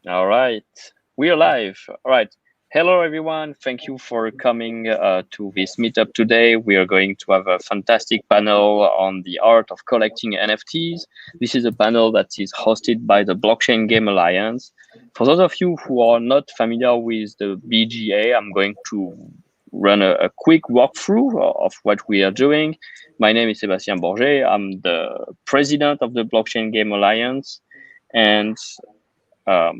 All right, we are live. All right. Hello, everyone. Thank you for coming to this meetup today. We are going to have a fantastic panel on the art of collecting NFTs. This is a panel that is hosted by the Blockchain Game Alliance. For those of you who are not familiar with the BGA, I'm going to run a quick walkthrough of what we are doing. My name is Sébastien Borget. I'm the president of the Blockchain Game Alliance. And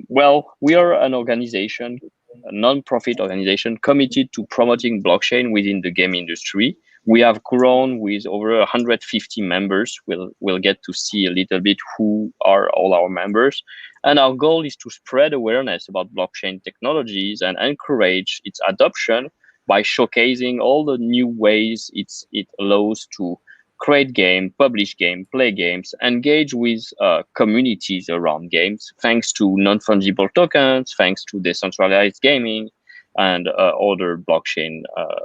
we are an organization, a non-profit organization committed to promoting blockchain within the game industry. We have grown with over 150 members. We'll get to see a little bit who are all our members. And our goal is to spread awareness about blockchain technologies and encourage its adoption by showcasing all the new ways it allows to create game, publish game, play games, engage with communities around games, thanks to non-fungible tokens, thanks to decentralized gaming, and other blockchain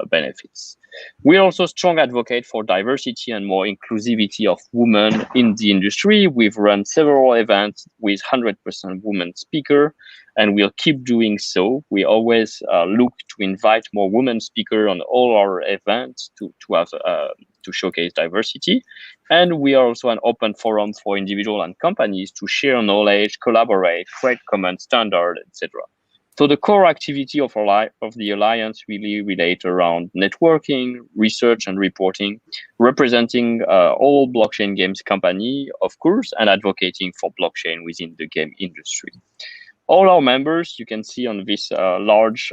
benefits. We're also strong advocate for diversity and more inclusivity of women in the industry. We've run several events with 100% women speaker, and we'll keep doing so. We always look to invite more women speaker on all our events to showcase diversity. And we are also an open forum for individuals and companies to share knowledge, collaborate, create common standard, etc. So the core activity of the alliance really relate around networking, research, and reporting, representing all blockchain games company, of course, and advocating for blockchain within the game industry. All our members, you can see on this large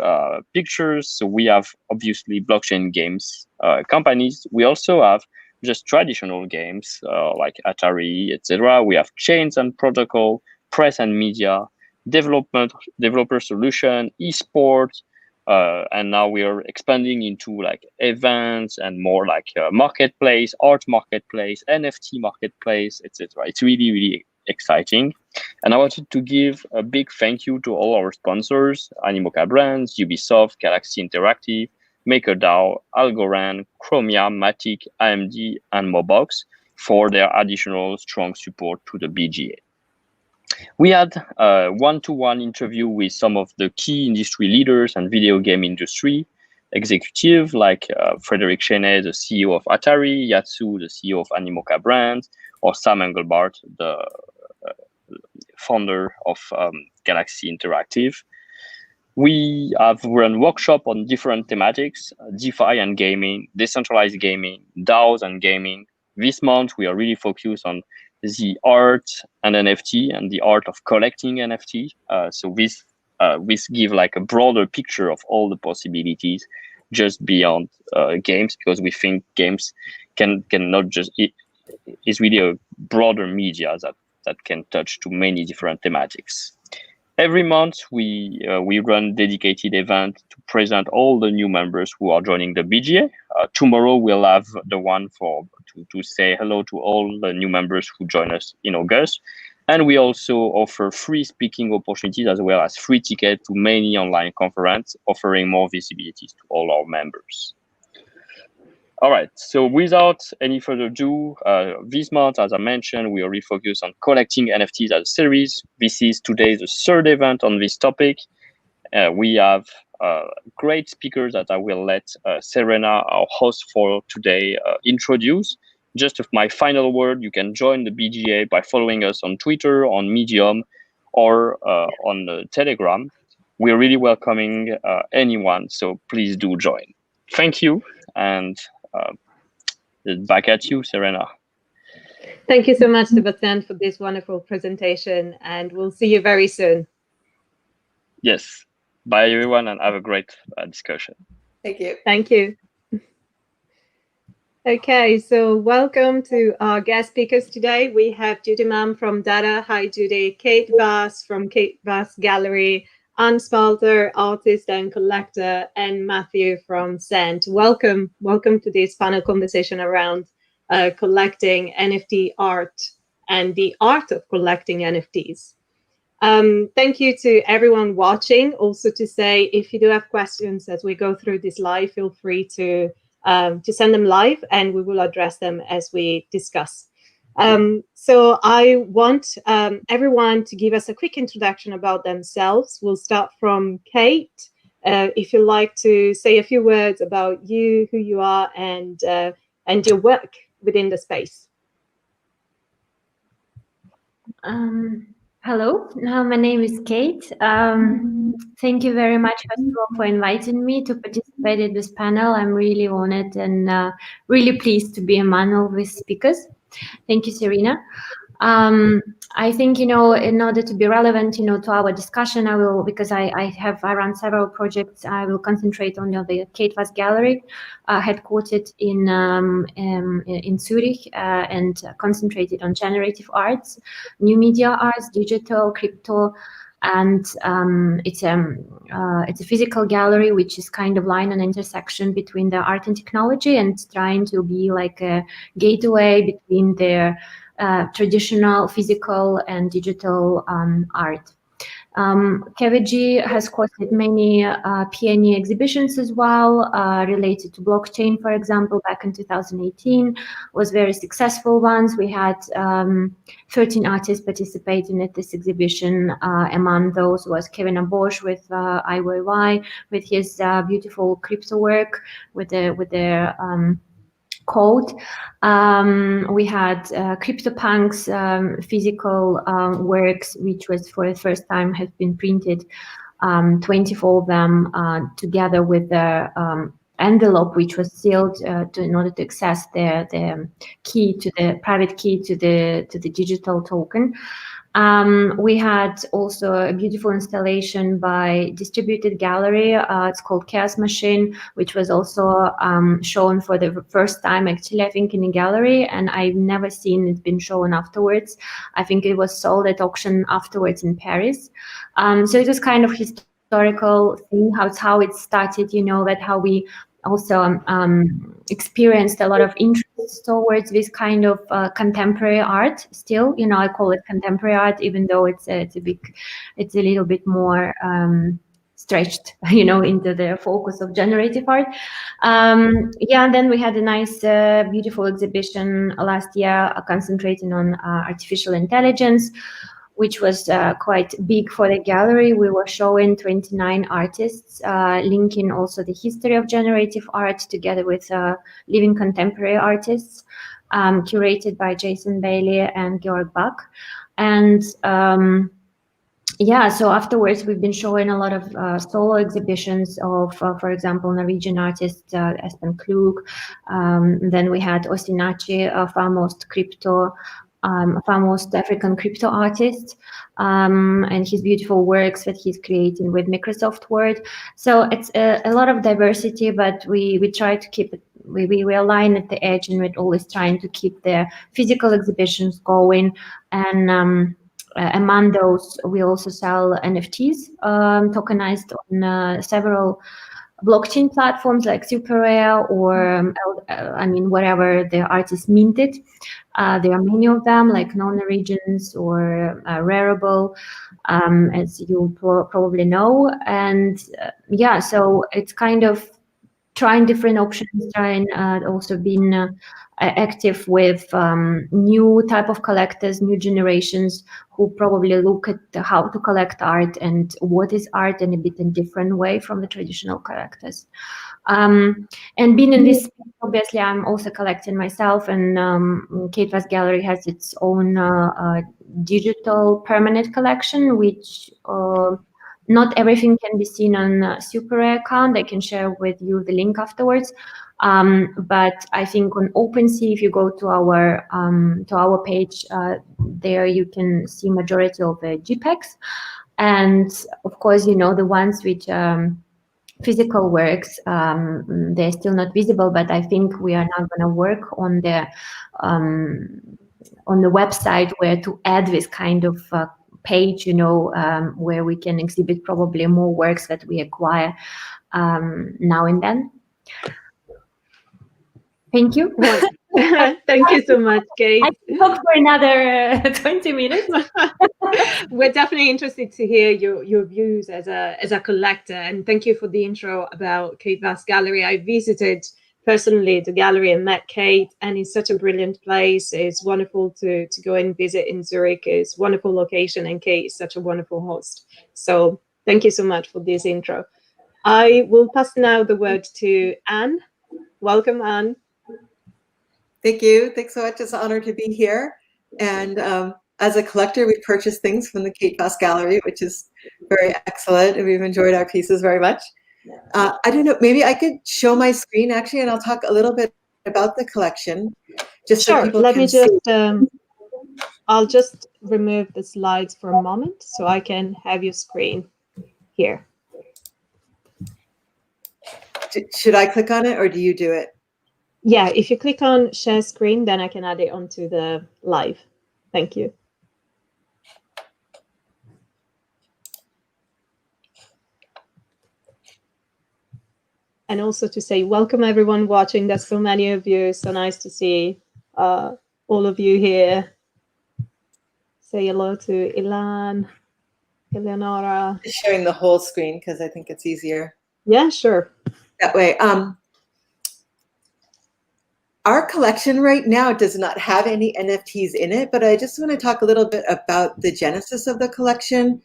pictures. So we have obviously blockchain games companies. We also have just traditional games like Atari, etc. We have chains and protocol, press and media, developer solution, esports, and now we are expanding into like events and more like marketplace, art marketplace, NFT marketplace, etc. It's really exciting. And I wanted to give a big thank you to all our sponsors, Animoca Brands, Ubisoft, Galaxy Interactive, MakerDAO, Algorand, Chromium, Matic, AMD, and Mobox for their additional strong support to the BGA. We had a one-to-one interview with some of the key industry leaders and video game industry executive like Frederick Cheney, the CEO of Atari, Yatsu, the CEO of Animoca Brands, or Sam Engelbart, the founder of Galaxy Interactive. We have run workshop on different thematics, DeFi and gaming, decentralized gaming, DAOs and gaming. This month, we are really focused on the art and NFT and the art of collecting NFT. So this give like a broader picture of all the possibilities just beyond games, because we think games can not just, it's really a broader media that can touch to many different thematics. Every month, we run dedicated event to present all the new members who are joining the BGA. Tomorrow, we'll have the one to say hello to all the new members who join us in August. And we also offer free speaking opportunities as well as free tickets to many online conferences, offering more visibility to all our members. All right, so without any further ado, this month, as I mentioned, we are refocused on collecting NFTs as a series. This is today the third event on this topic. We have great speakers that I will let Serena, our host for today, introduce. Just my final word, you can join the BGA by following us on Twitter, on Medium, or on Telegram. We're really welcoming anyone, so please do join. Thank you, and back at you, Serena. Thank you so much, Sebastian, for this wonderful presentation, and we'll see you very soon. Yes. Bye, everyone, and have a great discussion. Thank you. Thank you. Okay, so welcome to our guest speakers today. We have Judy Mam from Data. Hi, Judy. Kate Vass from Kate Vass Gallery, and Spalter, artist and collector, and Matthew from Scent. Welcome to this panel conversation around collecting NFT art and the art of collecting NFTs. Thank you to everyone watching. Also to say, if you do have questions as we go through this live, feel free to send them live and we will address them as we discuss. So I want everyone to give us a quick introduction about themselves. We'll start from Kate. If you'd like to say a few words about you, who you are, and your work within the space. Hello, my name is Kate. Thank you very much, first of all, for inviting me to participate in this panel. I'm really honored and really pleased to be among all these speakers. Thank you, Serena. I think, in order to be relevant, to our discussion, I will, because I run several projects, I will concentrate on the Kate Vass Gallery, headquartered in Zurich, and concentrated on generative arts, new media arts, digital, crypto, and it's a physical gallery which is kind of line and intersection between the art and technology, and trying to be like a gateway between the traditional physical and digital art. KVG has hosted many PNE exhibitions as well, related to blockchain, for example, back in 2018, was very successful ones. We had 13 artists participating at this exhibition. Among those was Kevin Abosch with IYY, with his beautiful crypto work, with their code. We had CryptoPunks physical works, which was for the first time have been printed, 24 of them together with the envelope, which was sealed in order to access the key to the private key to the digital token. We had also a beautiful installation by Distributed Gallery. It's called Chaos Machine, which was also shown for the first time, actually, I think, in a gallery, and I've never seen it been shown afterwards. I think it was sold at auction afterwards in Paris. So it was kind of historical thing, how it started, that how we also experienced a lot of interest towards this kind of contemporary art. Still, I call it contemporary art, even though it's a little bit more stretched, into the focus of generative art. And then we had a nice, beautiful exhibition last year, concentrating on artificial intelligence, which was quite big for the gallery. We were showing 29 artists, linking also the history of generative art together with living contemporary artists, curated by Jason Bailey and Georg Bach. And so afterwards, we've been showing a lot of solo exhibitions of, for example, Norwegian artist Espen Klug. Then we had Ostinachi, foremost African crypto artist, and his beautiful works that he's creating with Microsoft Word. So it's a lot of diversity, but we try to keep it. We align at the edge, and we're always trying to keep the physical exhibitions going. And among those, we also sell NFTs, tokenized on several blockchain platforms like SuperRare or wherever the artist minted. There are many of them, like non-origins or Rarible, as you probably know. And so it's kind of trying different options, trying also being active with new type of collectors, new generations who probably look at how to collect art and what is art in a bit in different way from the traditional collectors. And being in this, obviously, I'm also collecting myself, and Kate Vass Gallery has its own digital permanent collection, which not everything can be seen on Super Rare account. I can share with you the link afterwards. But I think on OpenSea, if you go to our page, there you can see majority of the JPEGs, and of course, the ones which physical works, they're still not visible. But I think we are now going to work on the website where to add this kind of page, where we can exhibit probably more works that we acquire now and then. Thank you. Thank you so much, Kate. I can talk for another 20 minutes. We're definitely interested to hear your views as a collector, and thank you for the intro about Kate Vass Gallery. I visited personally the gallery and met Kate, and it's such a brilliant place. It's wonderful to go and visit in Zurich. It's a wonderful location, and Kate is such a wonderful host. So thank you so much for this intro. I will pass now the word to Anne. Welcome, Anne. Thank you. Thanks so much. It's an honor to be here. And as a collector, we purchase things from the Kate Vass Gallery, which is very excellent, and we've enjoyed our pieces very much. I don't know, maybe I could show my screen actually, and I'll talk a little bit about the collection, just sure. so people Let can me just, I'll just remove the slides for a moment so I can have your screen here. Should I click on it, or do you do it? Yeah, if you click on share screen, then I can add it onto the live. Thank you. And also to say welcome everyone watching. There's so many of you. So nice to see all of you here. Say hello to Ilan, Eleonora. Just sharing the whole screen because I think it's easier. Yeah, sure. That way. Our collection right now does not have any NFTs in it, but I just want to talk a little bit about the genesis of the collection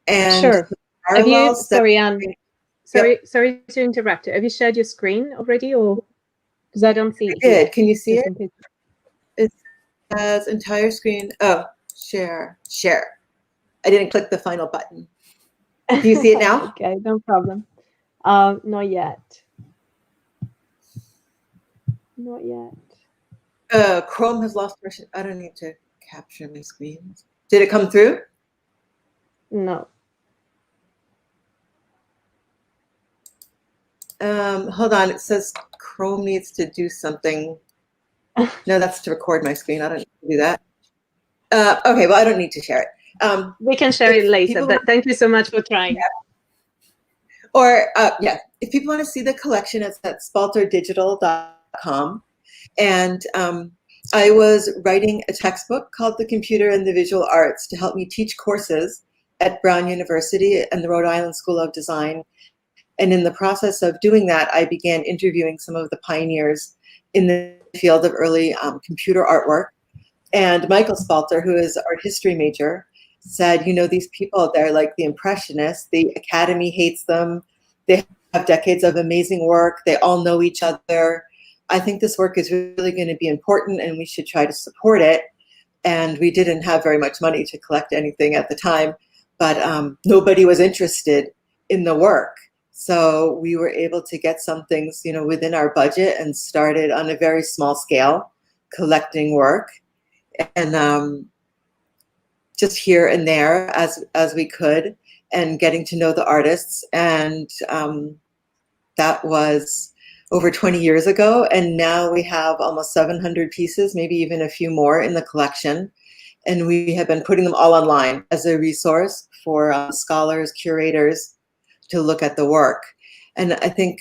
and sure. the parallels. Sorry, Anne. Sorry to interrupt. Have you shared your screen already, or because I don't see it? I did. Can you see it? It says entire screen. Oh, share. I didn't click the final button. Do you see it now? Okay, no problem. Not yet. Not yet. Chrome has lost version. I don't need to capture my screen. Did it come through? No. Hold on. It says Chrome needs to do something. No, that's to record my screen. I don't need to do that. Okay, well, I don't need to share it. We can share it later, but thank you so much for trying. Yeah. Or, yeah, if people want to see the collection, it's at spalterdigital.com. And I was writing a textbook called The Computer and the Visual Arts to help me teach courses at Brown University and the Rhode Island School of Design. And in the process of doing that, I began interviewing some of the pioneers in the field of early computer artwork. And Michael Spalter, who is an art history major, said, you know, these people, they're like the Impressionists. The Academy hates them. They have decades of amazing work. They all know each other. I think this work is really going to be important and we should try to support it. And we didn't have very much money to collect anything at the time, but nobody was interested in the work. So we were able to get some things, you know, within our budget and started on a very small scale collecting work. And just here and there as we could, and getting to know the artists. And that was over 20 years ago. And now we have almost 700 pieces, maybe even a few more in the collection. And we have been putting them all online as a resource for scholars, curators to look at the work. And I think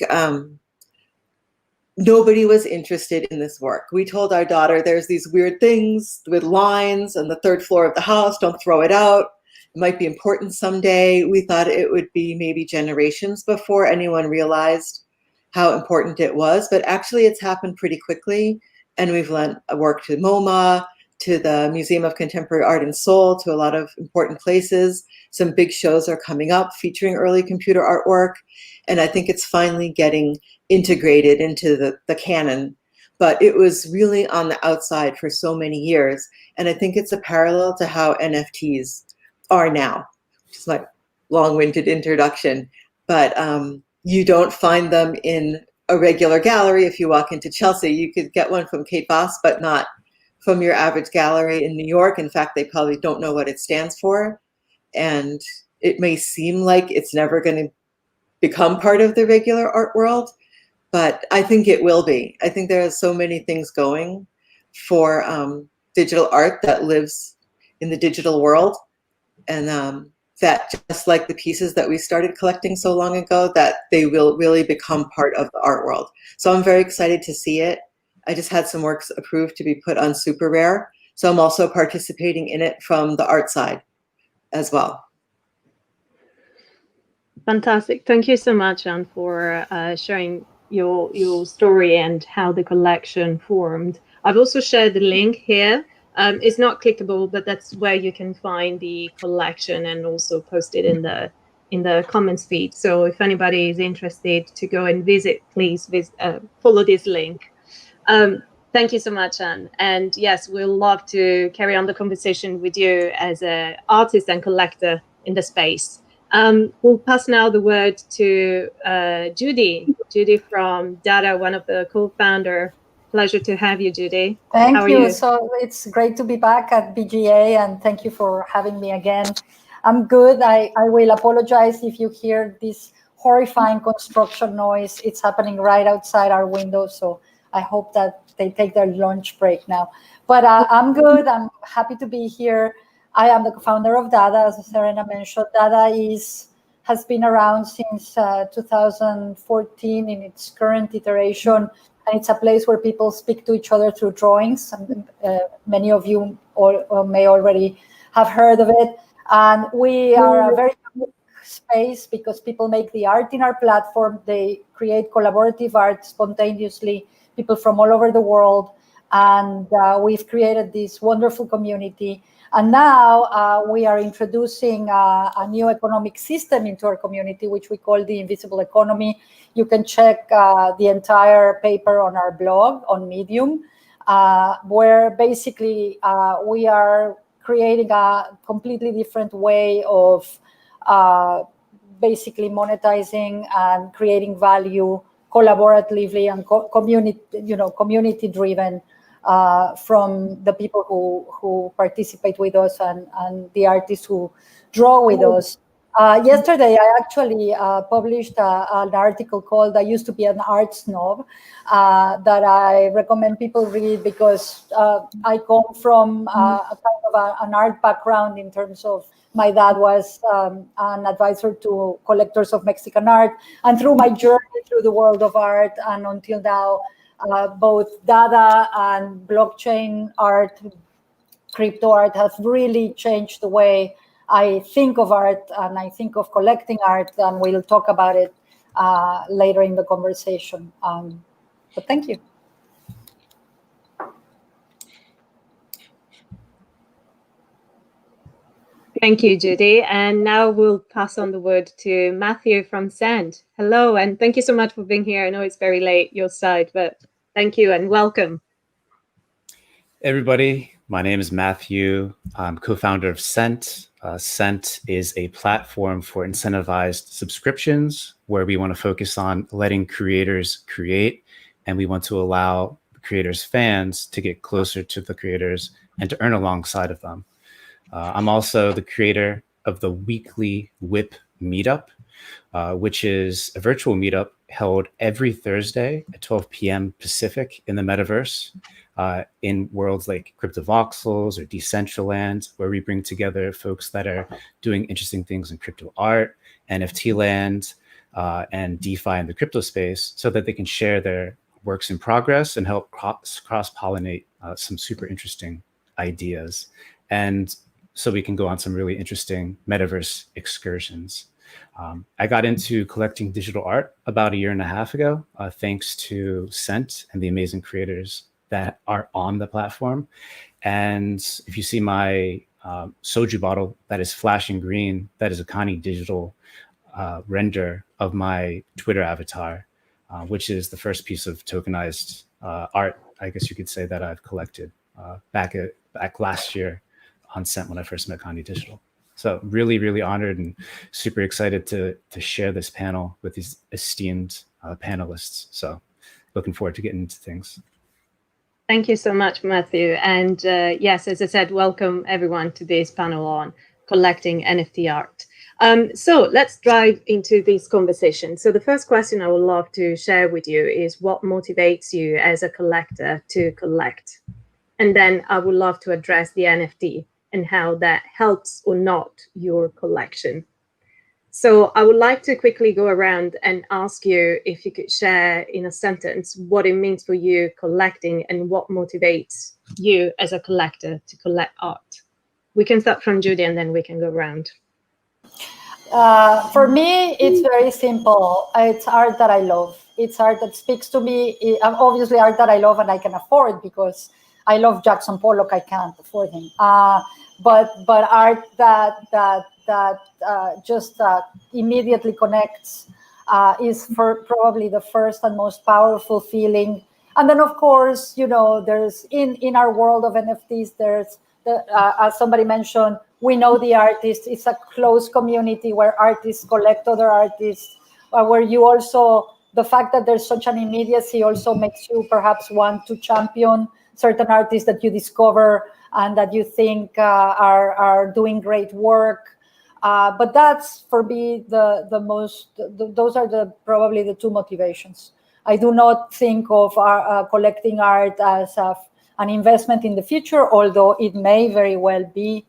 nobody was interested in this work. We told our daughter, there's these weird things with lines on the third floor of the house, don't throw it out. It might be important someday. We thought it would be maybe generations before anyone realized how important it was, but actually it's happened pretty quickly. And we've lent work to MoMA, to the Museum of Contemporary Art and Seoul, to a lot of important places. Some big shows are coming up featuring early computer artwork. And I think it's finally getting integrated into the canon. But it was really on the outside for so many years. And I think it's a parallel to how NFTs are now, which is my long-winded introduction. But you don't find them in a regular gallery. If you walk into Chelsea, you could get one from Kate Vass, but not from your average gallery in New York. In fact, they probably don't know what it stands for. And it may seem like it's never going to become part of the regular art world, but I think it will be. I think there are so many things going for digital art that lives in the digital world. And that just like the pieces that we started collecting so long ago, that they will really become part of the art world. So I'm very excited to see it. I just had some works approved to be put on Super Rare. So I'm also participating in it from the art side as well. Fantastic. Thank you so much, Anne, for sharing your story and how the collection formed. I've also shared the link here. It's not clickable, but that's where you can find the collection and also post it in the comments feed. So if anybody is interested to go and visit, please follow this link. Thank you so much, Anne. And yes, we'll love to carry on the conversation with you as an artist and collector in the space. We'll pass now the word to Judy. Judy from Data, one of the co-founder. Pleasure to have you, Judy. Thank How are you. you? So it's great to be back at BGA, and thank you for having me again. I'm good. I will apologize if you hear this horrifying construction noise. It's happening right outside our window, so I hope that they take their lunch break now. But I'm good. I'm happy to be here. I am the founder of Dada, as Serena mentioned. Dada has been around since 2014 in its current iteration. And it's a place where people speak to each other through drawings. And, many of you may already have heard of it. And we are a very unique space because people make the art in our platform. They create collaborative art spontaneously, people from all over the world. And we've created this wonderful community. And now we are introducing a new economic system into our community, which we call the invisible economy. You can check the entire paper on our blog on Medium, where basically we are creating a completely different way of basically monetizing and creating value collaboratively and community-driven from the people who participate with us and the artists who draw with us. Yesterday, I actually published an article called "I Used to Be an Art Snob" that I recommend people read because I come from a kind of an art background in terms of my dad was an advisor to collectors of Mexican art. And through my journey through the world of art and until now, both Dada and blockchain art, crypto art have really changed the way I think of art and I think of collecting art, and we'll talk about it later in the conversation. But thank you. Thank you, Judy. And now we'll pass on the word to Matthew from Sand. Hello, and thank you so much for being here. I know it's very late your side, but thank you and welcome. Everybody, my name is Matthew. I'm co-founder of Cent. Cent is a platform for incentivized subscriptions where we want to focus on letting creators create, and we want to allow creators' fans to get closer to the creators and to earn alongside of them. I'm also the creator of the weekly WHIP meetup, which is a virtual meetup held every Thursday at 12 p.m. Pacific in the metaverse. In worlds like CryptoVoxels or Decentraland, where we bring together folks that are doing interesting things in crypto art, NFT land, and DeFi in the crypto space, so that they can share their works in progress and help cross-pollinate some super interesting ideas. And so we can go on some really interesting metaverse excursions. I got into collecting digital art about 1.5 years ago, thanks to Cent and the amazing creators that are on the platform. And if you see my soju bottle that is flashing green, that is a Connie digital render of my Twitter avatar, which is the first piece of tokenized art, I guess you could say, that I've collected back last year on Cent when I first met Connie Digital. So really, really honored and super excited to share this panel with these esteemed panelists. So looking forward to getting into things. Thank you so much, Matthew. And yes, as I said, welcome everyone to this panel on collecting NFT art. So let's dive into this conversation. So the first question I would love to share with you is what motivates you as a collector to collect? And then I would love to address the NFT and how that helps or not your collection. So I would like to quickly go around and ask you if you could share in a sentence what it means for you collecting and what motivates you as a collector to collect art. We can start from Judy and then we can go around. For me, it's very simple. It's art that I love. It's art that speaks to me. Obviously, art that I love and I can afford, because I love Jackson Pollock. I can't afford him. But art that just immediately connects is probably the first and most powerful feeling. And then, of course, there's in our world of NFTs, there's as somebody mentioned, we know the artists. It's a close community where artists collect other artists, where you also, the fact that there's such an immediacy also makes you perhaps want to champion certain artists that you discover and that you think are doing great work. But that's, for me, the most, those are probably the two motivations. I do not think of collecting art as an investment in the future, although it may very well be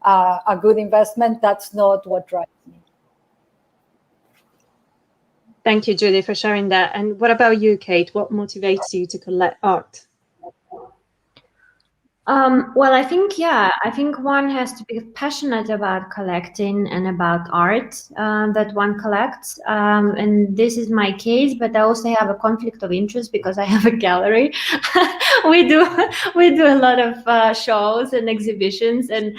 a good investment. That's not what drives me. Thank you, Judy, for sharing that. And what about you, Kate? What motivates you to collect art? Well, I think one has to be passionate about collecting and about art that one collects. And this is my case, but I also have a conflict of interest because I have a gallery. we do a lot of shows and exhibitions, and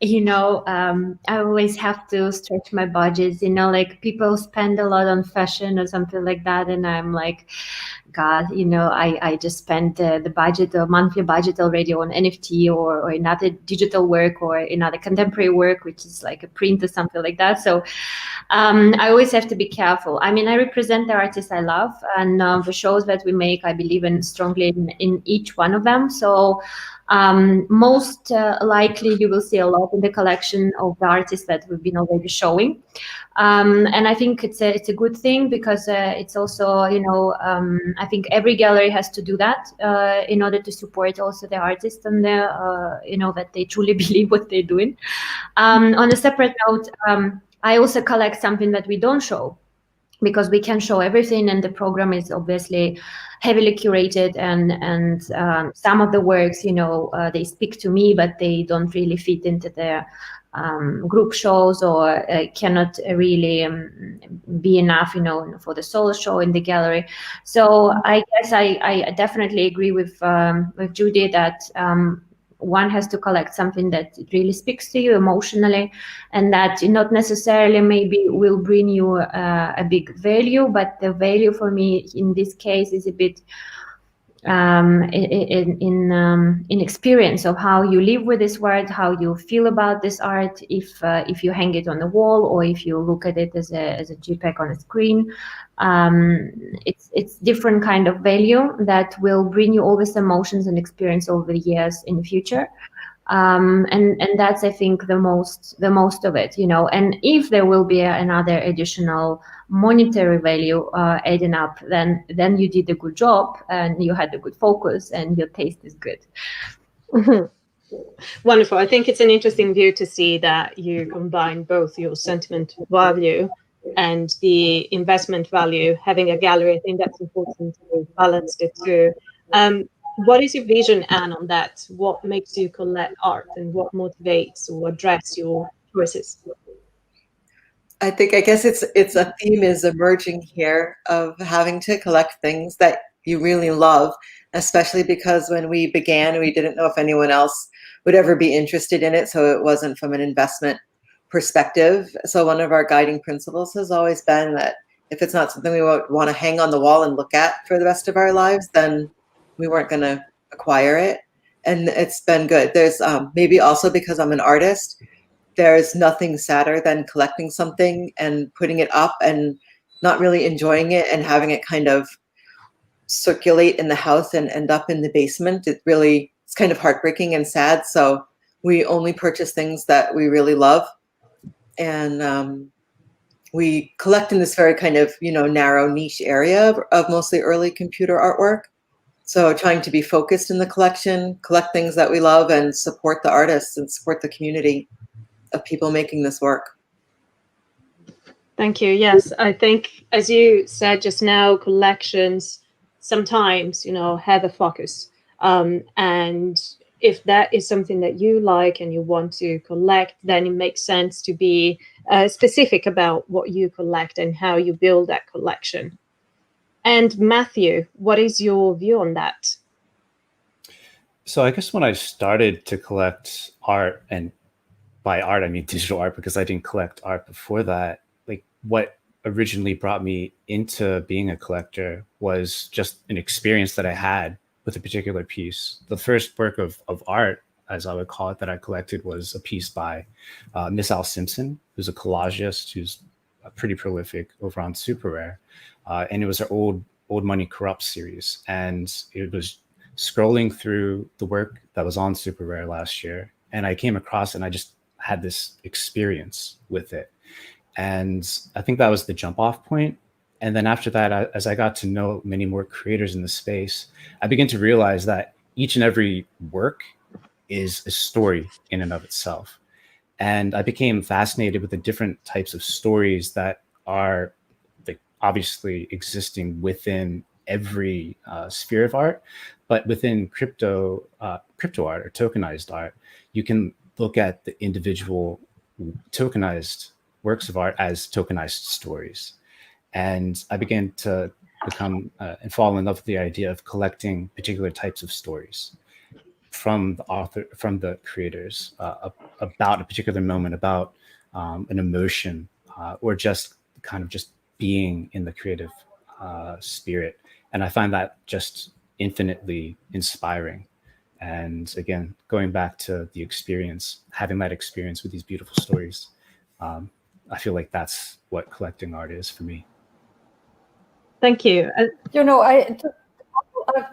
I always have to stretch my budgets. Like people spend a lot on fashion or something like that, and I'm like, God, I just spent the budget, the monthly budget already on NFT or another digital work or another contemporary work, which is like a print or something like that. So I always have to be careful. I mean, I represent the artists I love, and the shows that we make, I believe in strongly in each one of them. So most likely you will see a lot in the collection of the artists that we've been already showing. And I think it's a good thing, because it's also, I think every gallery has to do that in order to support also the artists and that they truly believe what they're doing. On a separate note, I also collect something that we don't show, because we can show everything, and the program is obviously heavily curated, and some of the works, they speak to me, but they don't really fit into the group shows, or cannot really be enough, for the solo show in the gallery. So I guess I definitely agree with Judy that one has to collect something that really speaks to you emotionally, and that not necessarily maybe will bring you a big value, but the value for me in this case is a bit in experience of how you live with this art, how you feel about this art, if you hang it on the wall or if you look at it as a JPEG on a screen. It's different kind of value that will bring you all these emotions and experience over the years in the future. And that's, I think, the most of it, and if there will be another additional monetary value adding up, then you did a good job, and you had a good focus, and your taste is good. Wonderful. I think it's an interesting view to see that you combine both your sentiment value and the investment value. Having a gallery, I think that's important to balance the two. What is your vision, Anne, on that? What makes you collect art, and what motivates or drives your choices? I guess it's a theme is emerging here of having to collect things that you really love, especially because when we began, we didn't know if anyone else would ever be interested in it. So it wasn't from an investment perspective. So one of our guiding principles has always been that if it's not something we want to hang on the wall and look at for the rest of our lives, then we weren't going to acquire it. And it's been good. There's maybe also because I'm an artist, there's nothing sadder than collecting something and putting it up and not really enjoying it and having it kind of circulate in the house and end up in the basement. It's kind of heartbreaking and sad. So we only purchase things that we really love. And we collect in this very kind of, narrow niche area of mostly early computer artwork. So trying to be focused in the collection, collect things that we love, and support the artists and support the community of people making this work. Thank you. Yes, I think, as you said just now, collections sometimes, have a focus. And if that is something that you like and you want to collect, then it makes sense to be specific about what you collect and how you build that collection. And Matthew, what is your view on that? So I guess when I started to collect art, and by art I mean digital art because I didn't collect art before that, like what originally brought me into being a collector was just an experience that I had with a particular piece. The first work of art, as I would call it, that I collected was a piece by Miss Al Simpson, who's a collagist who's pretty prolific over on Super Rare. And it was her Old Money Corrupts series. And it was scrolling through the work that was on Super Rare last year, and I came across it and I just had this experience with it. And I think that was the jump off point. And then after that, as I got to know many more creators in the space, I began to realize that each and every work is a story in and of itself. And I became fascinated with the different types of stories that are like obviously existing within every sphere of art, but within crypto art or tokenized art, you can look at the individual tokenized works of art as tokenized stories. And I began to become and fall in love with the idea of collecting particular types of stories from the author, from the creators, about a particular moment, about an emotion, or just kind of just being in the creative spirit. And I find that just infinitely inspiring. And again, going back to the experience, having that experience with these beautiful stories, I feel like that's what collecting art is for me. Thank you. You know, a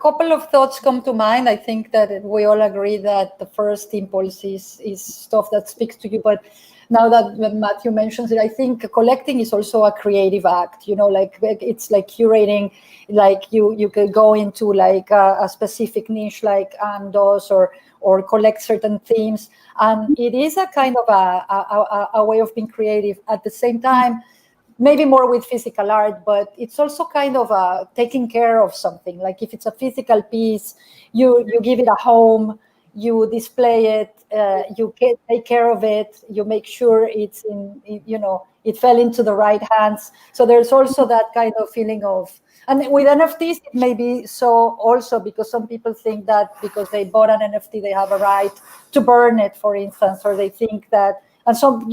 couple of thoughts come to mind. I think that we all agree that the first impulse is stuff that speaks to you. But now that Matthew mentions it, I think collecting is also a creative act. You know, like it's like curating. Like you could go into like a specific niche, like Anne does, or collect certain themes, and it is a kind of a way of being creative. At the same time, maybe more with physical art, but it's also kind of taking care of something. Like if it's a physical piece, you give it a home, you display it, you take care of it, you make sure it's it fell into the right hands. So there's also that kind of feeling of, and with NFTs, it may be so also, because some people think that because they bought an NFT, they have a right to burn it, for instance, or they think that, and so,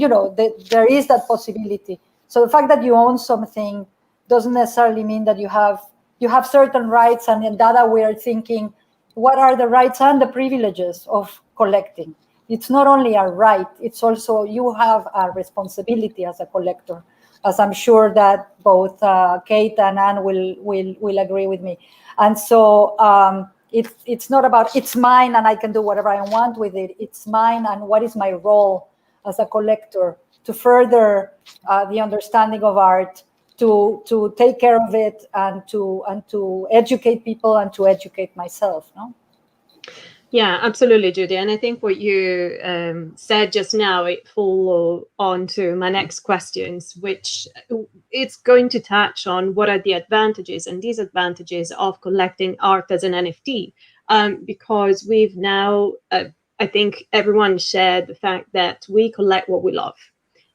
there is that possibility. So the fact that you own something doesn't necessarily mean that you have certain rights, and in that we are thinking, what are the rights and the privileges of collecting? It's not only a right, it's also you have a responsibility as a collector, as I'm sure that both Kate and Anne will agree with me. And so it's not about it's mine and I can do whatever I want with it. It's mine, and what is my role as a collector to further the understanding of art, to take care of it, and to educate people and to educate myself. No. Yeah, absolutely, Judy. And I think what you said just now, it follows on to my next questions, which it's going to touch on what are the advantages and disadvantages of collecting art as an NFT. Because we've now, I think everyone shared the fact that we collect what we love.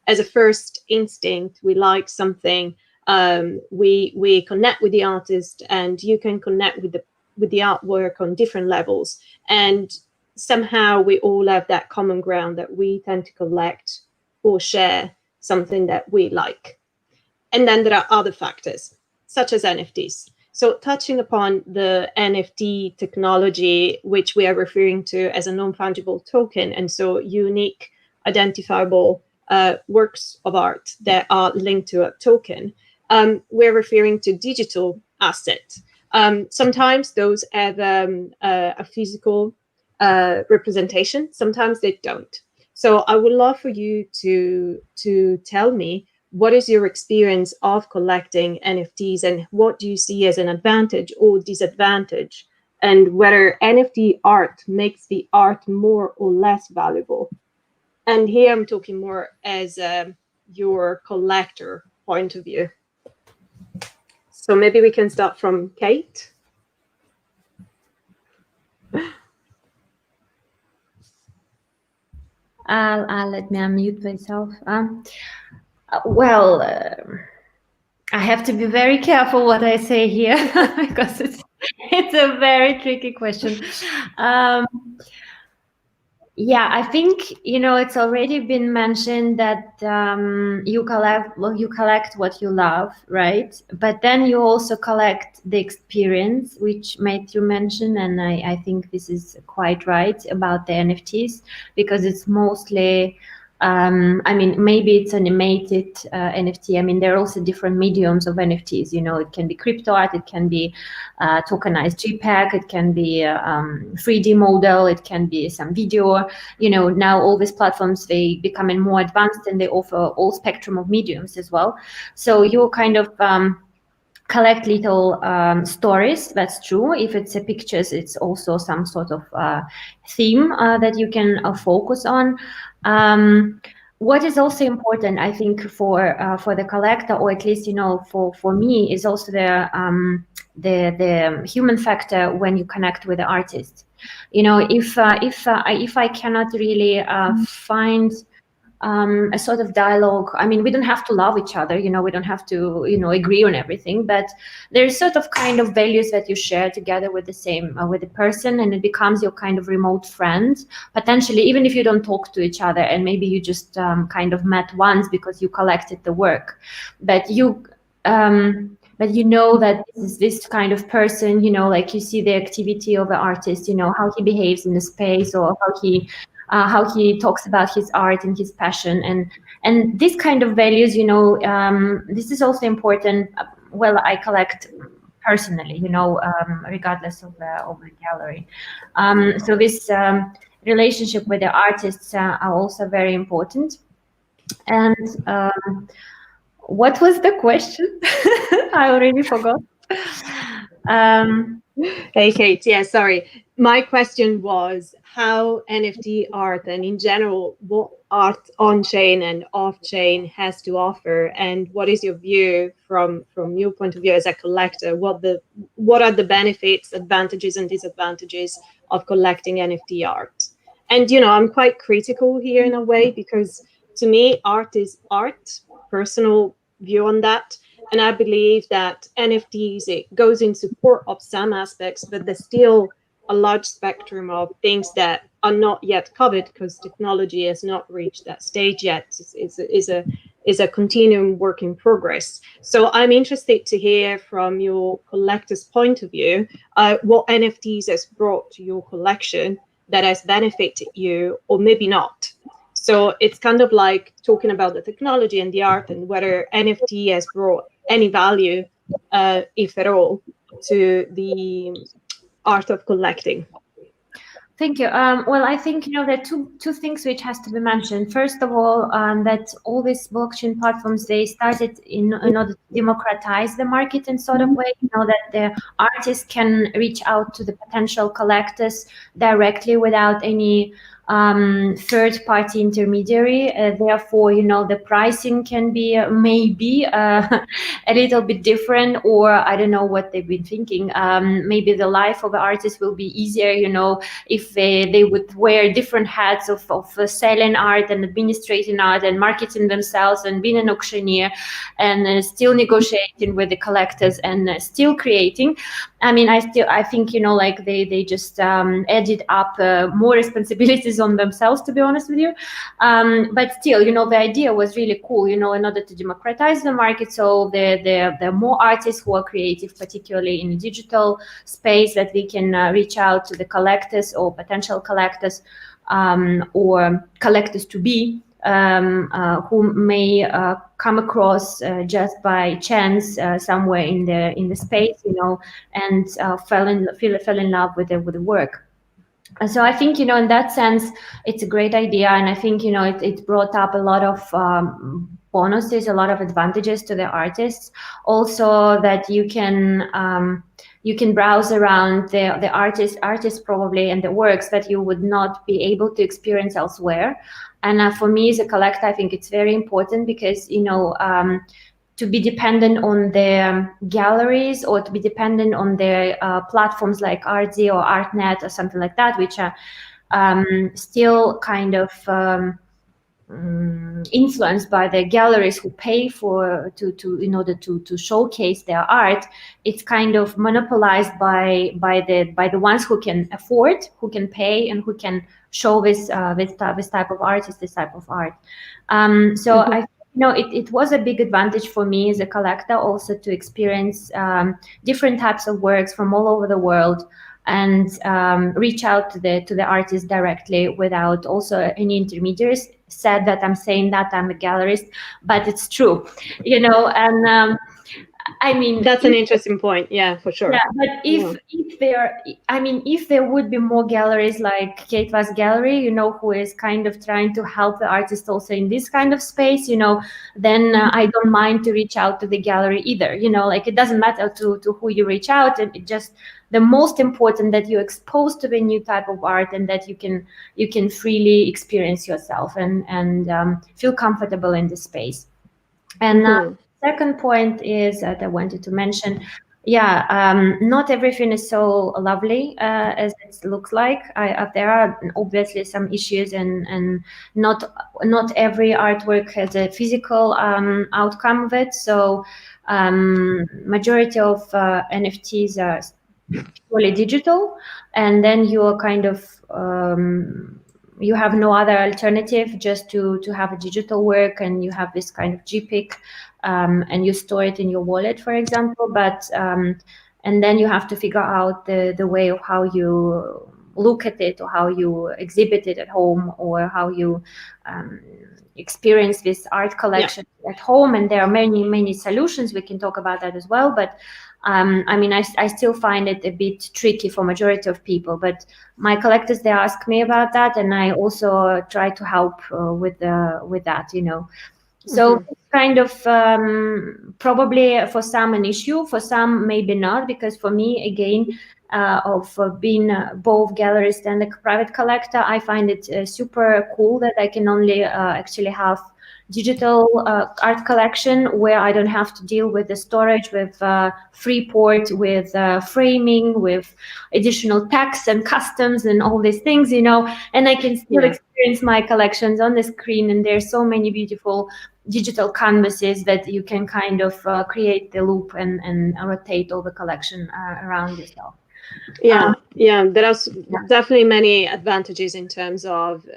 As a first instinct, we like something, we connect with the artist, and you can connect with the artwork on different levels. And somehow we all have that common ground that we tend to collect or share something that we like. And then there are other factors, such as NFTs. So touching upon the NFT technology, which we are referring to as a non-fungible token, and so unique identifiable works of art that are linked to a token, we're referring to digital assets. Sometimes those have a physical representation, sometimes they don't. So I would love for you to tell me, what is your experience of collecting NFTs, and what do you see as an advantage or disadvantage, and whether NFT art makes the art more or less valuable? And here I'm talking more as your collector point of view. So maybe we can start from Kate. I'll let me unmute myself. I have to be very careful what I say here because it's a very tricky question. Yeah, I think, it's already been mentioned that you collect what you love, right? But then you also collect the experience, which Matthew mentioned, and I think this is quite right about the NFTs, because it's mostly, maybe it's animated NFT. I mean, there are also different mediums of NFTs. It can be crypto art, it can be tokenized JPEG, it can be 3D model, it can be some video. Now all these platforms, they becoming more advanced and they offer all spectrum of mediums as well. So you kind of collect little stories. That's true. If it's pictures, it's also some sort of theme that you can focus on. What is also important, I think, for the collector, or at least for me, is also the human factor when you connect with the artist. If I cannot really find a sort of dialogue. I mean, we don't have to love each other, we don't have to, agree on everything, but there's sort of kind of values that you share together with with the person, and it becomes your kind of remote friend, potentially, even if you don't talk to each other, and maybe you just kind of met once because you collected the work, but you know that this is this kind of person, like you see the activity of the artist, how he behaves in the space, or how he talks about his art and his passion, and this kind of values, this is also important. Well, I collect personally, regardless of the gallery. So this relationship with the artists are also very important. And what was the question? I already forgot. Hey, Kate. Yeah, sorry. My question was how NFT art, and in general, what art on-chain and off-chain has to offer, and what is your view from your point of view as a collector? What are the benefits, advantages, and disadvantages of collecting NFT art? And I'm quite critical here in a way, because to me, art is art. Personal view on that. And I believe that NFTs, it goes in support of some aspects, but there's still a large spectrum of things that are not yet covered because technology has not reached that stage yet. It's a continuum work in progress. So I'm interested to hear from your collector's point of view, what NFTs has brought to your collection that has benefited you, or maybe not. So it's kind of like talking about the technology and the art, and whether NFT has brought any value, if at all, to the art of collecting. Thank you. Well, I think, there are two things which has to be mentioned. First of all, that all these blockchain platforms, they started in order to democratize the market in sort of way, that the artists can reach out to the potential collectors directly without any third-party intermediary. Therefore, the pricing can be maybe a little bit different, or I don't know what they've been thinking. Maybe the life of the artist will be easier, if they would wear different hats of selling art and administrating art and marketing themselves and being an auctioneer and still negotiating with the collectors and still creating. I mean, I think, like they just added up more responsibilities on themselves, to be honest with you. But still, the idea was really cool, in order to democratize the market. So there are more artists who are creative, particularly in the digital space, that we can reach out to the collectors or potential collectors or collectors to be. Who may come across just by chance somewhere in the space, and fell in love with the work. So I think, in that sense, it's a great idea, and I think, it brought up a lot of bonuses, a lot of advantages to the artists. Also, that you can browse around the artists probably and the works that you would not be able to experience elsewhere. And for me as a collector, I think it's very important because, to be dependent on the galleries or to be dependent on the platforms like Artsy or ArtNet or something like that, which are still kind of influenced by the galleries who pay for to in order to showcase their art. It's kind of monopolized by the ones who can afford, who can pay, and who can show this type of artist, this type of art. So I it was a big advantage for me as a collector also to experience different types of works from all over the world, and reach out to the artist directly without also any intermediaries. Sad that I'm saying that I'm a gallerist, but it's true, and I mean, that's an interesting point. Yeah, for sure. Yeah, but if there would be more galleries like Kate Vass Gallery, who is kind of trying to help the artist also in this kind of space, then I don't mind to reach out to the gallery either. Like, it doesn't matter to who you reach out, and it just the most important that you're exposed to the new type of art, and that you can freely experience yourself and feel comfortable in the space. And second point is that I wanted to mention, not everything is so lovely as it looks like. There are obviously some issues, and not every artwork has a physical outcome of it. So majority of NFTs are purely digital, and then you're kind of you have no other alternative just to have a digital work, and you have this kind of JPEG, and you store it in your wallet, for example. But and then you have to figure out the way of how you look at it, or how you exhibit it at home, or how you experience this art collection at home. And there are many solutions. We can talk about that as well. But I still find it a bit tricky for majority of people, but my collectors, they ask me about that, and I also try to help with that, So it's kind of probably for some an issue, for some maybe not, because for me, again, of being both gallerist and a private collector, I find it super cool that I can only actually have digital art collection where I don't have to deal with the storage, with Freeport, with framing, with additional tax and customs and all these things, and I can still experience my collections on the screen. And there's so many beautiful digital canvases that you can kind of create the loop and rotate all the collection around yourself. There are definitely many advantages in terms of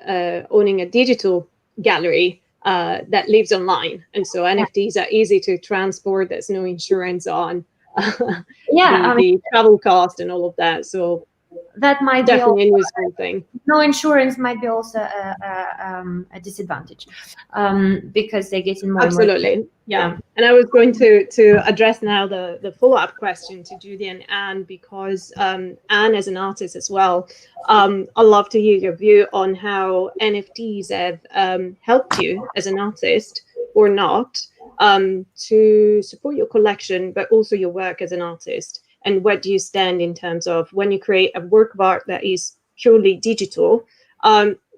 owning a digital gallery that lives online, and so NFTs are easy to transport. There's no insurance on the travel cost and all of that, so that might definitely be a useful thing. No insurance might be also a disadvantage, because they're getting more. Absolutely, and I was going to address now the follow-up question to Judy and Anne, because Anne, as an artist as well, I'd love to hear your view on how NFTs have helped you as an artist or not to support your collection, but also your work as an artist. And where do you stand in terms of when you create a work of art that is purely digital?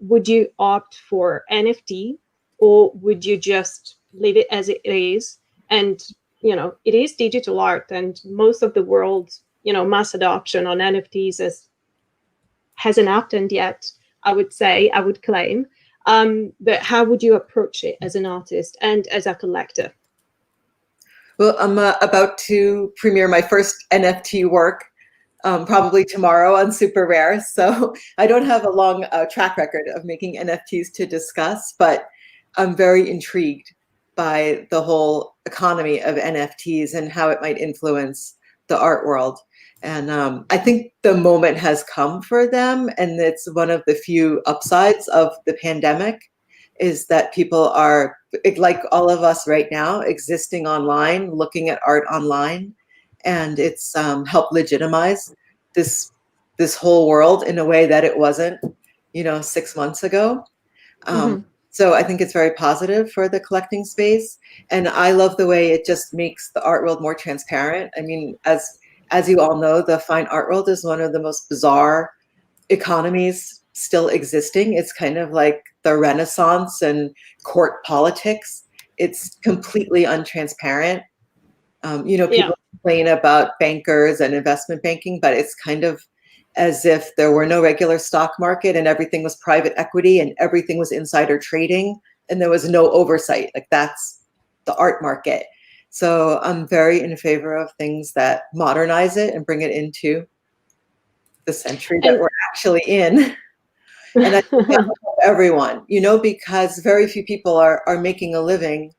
Would you opt for NFT, or would you just leave it as it is? And, it is digital art, and most of the world's, mass adoption on NFTs hasn't happened yet, I would claim. But how would you approach it as an artist and as a collector? Well, I'm about to premiere my first NFT work probably tomorrow on Super Rare. So I don't have a long track record of making NFTs to discuss, but I'm very intrigued by the whole economy of NFTs and how it might influence the art world. And I think the moment has come for them. And it's one of the few upsides of the pandemic, is that people are, like all of us right now, existing online, looking at art online. And it's helped legitimize this whole world in a way that it wasn't, 6 months ago. So I think it's very positive for the collecting space. And I love the way it just makes the art world more transparent. I mean, as you all know, the fine art world is one of the most bizarre economies still existing. It's kind of like the Renaissance and court politics. It's completely untransparent. People complain about bankers and investment banking, but it's kind of as if there were no regular stock market and everything was private equity and everything was insider trading and there was no oversight. Like, that's the art market. So I'm very in favor of things that modernize it and bring it into the century that we're actually in. And I think that will help everyone, because very few people are making a living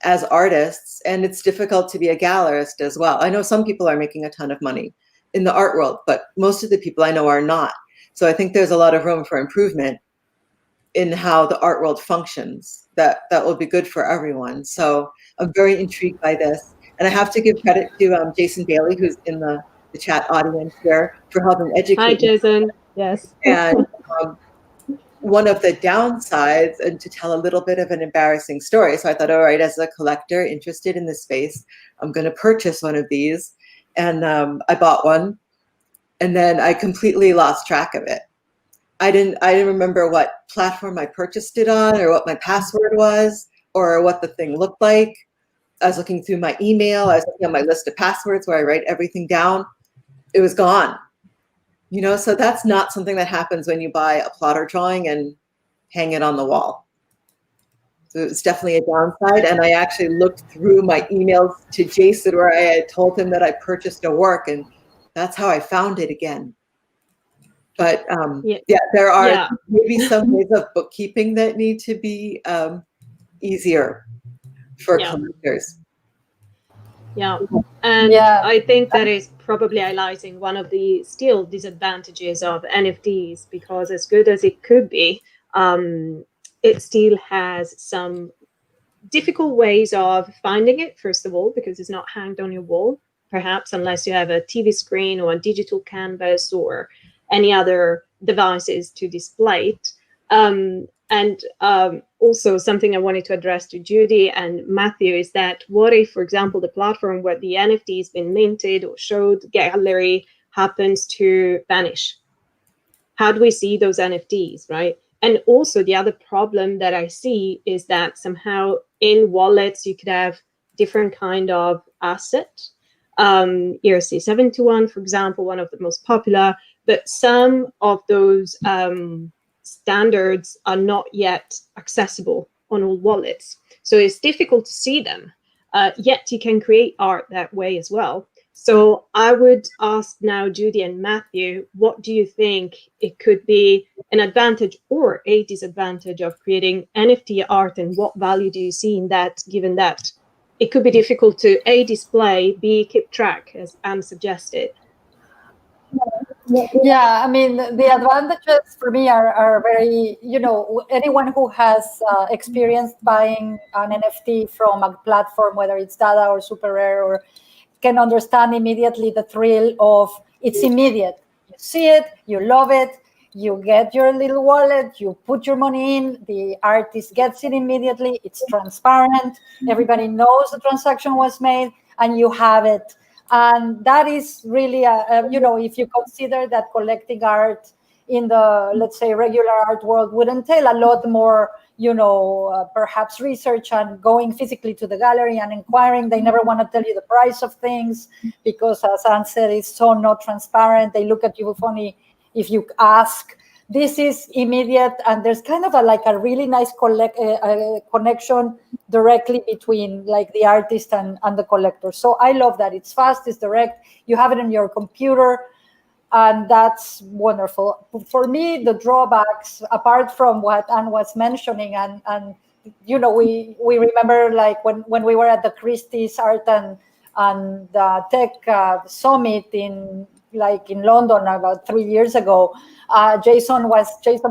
as artists, and it's difficult to be a gallerist as well. I know some people are making a ton of money in the art world, but most of the people I know are not. So I think there's a lot of room for improvement in how the art world functions that will be good for everyone. So I'm very intrigued by this. And I have to give credit to Jason Bailey, who's in the chat audience here, for helping educate Hi, Jason. me. Yes. And one of the downsides, and to tell a little bit of an embarrassing story. So I thought, all right, as a collector interested in this space, I'm going to purchase one of these. And I bought one, and then I completely lost track of it. I didn't remember what platform I purchased it on, or what my password was, or what the thing looked like. I was looking through my email. I was looking at my list of passwords where I write everything down. It was gone. So that's not something that happens when you buy a plotter drawing and hang it on the wall. So it was definitely a downside. And I actually looked through my emails to Jason where I had told him that I purchased a work, and that's how I found it again. But there are maybe some ways of bookkeeping that need to be easier for collectors. Yeah, and I think that is probably highlighting one of the still disadvantages of NFTs, because as good as it could be, it still has some difficult ways of finding it, first of all, because it's not hanged on your wall, perhaps, unless you have a TV screen or a digital canvas or any other devices to display it. And also something I wanted to address to Judy and Matthew is that what if, for example, the platform where the NFT has been minted or showed gallery happens to vanish? How do we see those NFTs, right? And also the other problem that I see is that somehow in wallets, you could have different kind of asset. ERC-721, for example, one of the most popular, but some of those standards are not yet accessible on all wallets. So it's difficult to see them, yet you can create art that way as well. So I would ask now, Judy and Matthew, what do you think it could be an advantage or a disadvantage of creating NFT art, and what value do you see in that, given that it could be difficult to A, display, B, keep track, as Anne suggested? Yeah, I mean, the advantages for me are very, anyone who has experienced buying an NFT from a platform, whether it's Dada or Super Rare, or can understand immediately the thrill of it's immediate. You see it, you love it, you get your little wallet, you put your money in, the artist gets it immediately, it's transparent, everybody knows the transaction was made, and you have it. And that is really, if you consider that collecting art in the, let's say, regular art world would entail a lot more, perhaps research and going physically to the gallery and inquiring. They never want to tell you the price of things because, as Anne said, it's so not transparent. They look at you funny if you ask. This is immediate, and there's kind of a really nice connection directly between like the artist and the collector. So I love that. It's fast, it's direct. You have it on your computer, and that's wonderful. For me, the drawbacks, apart from what Anne was mentioning, and we remember like when we were at the Christie's Art and Tech Summit in London about 3 years ago. Jason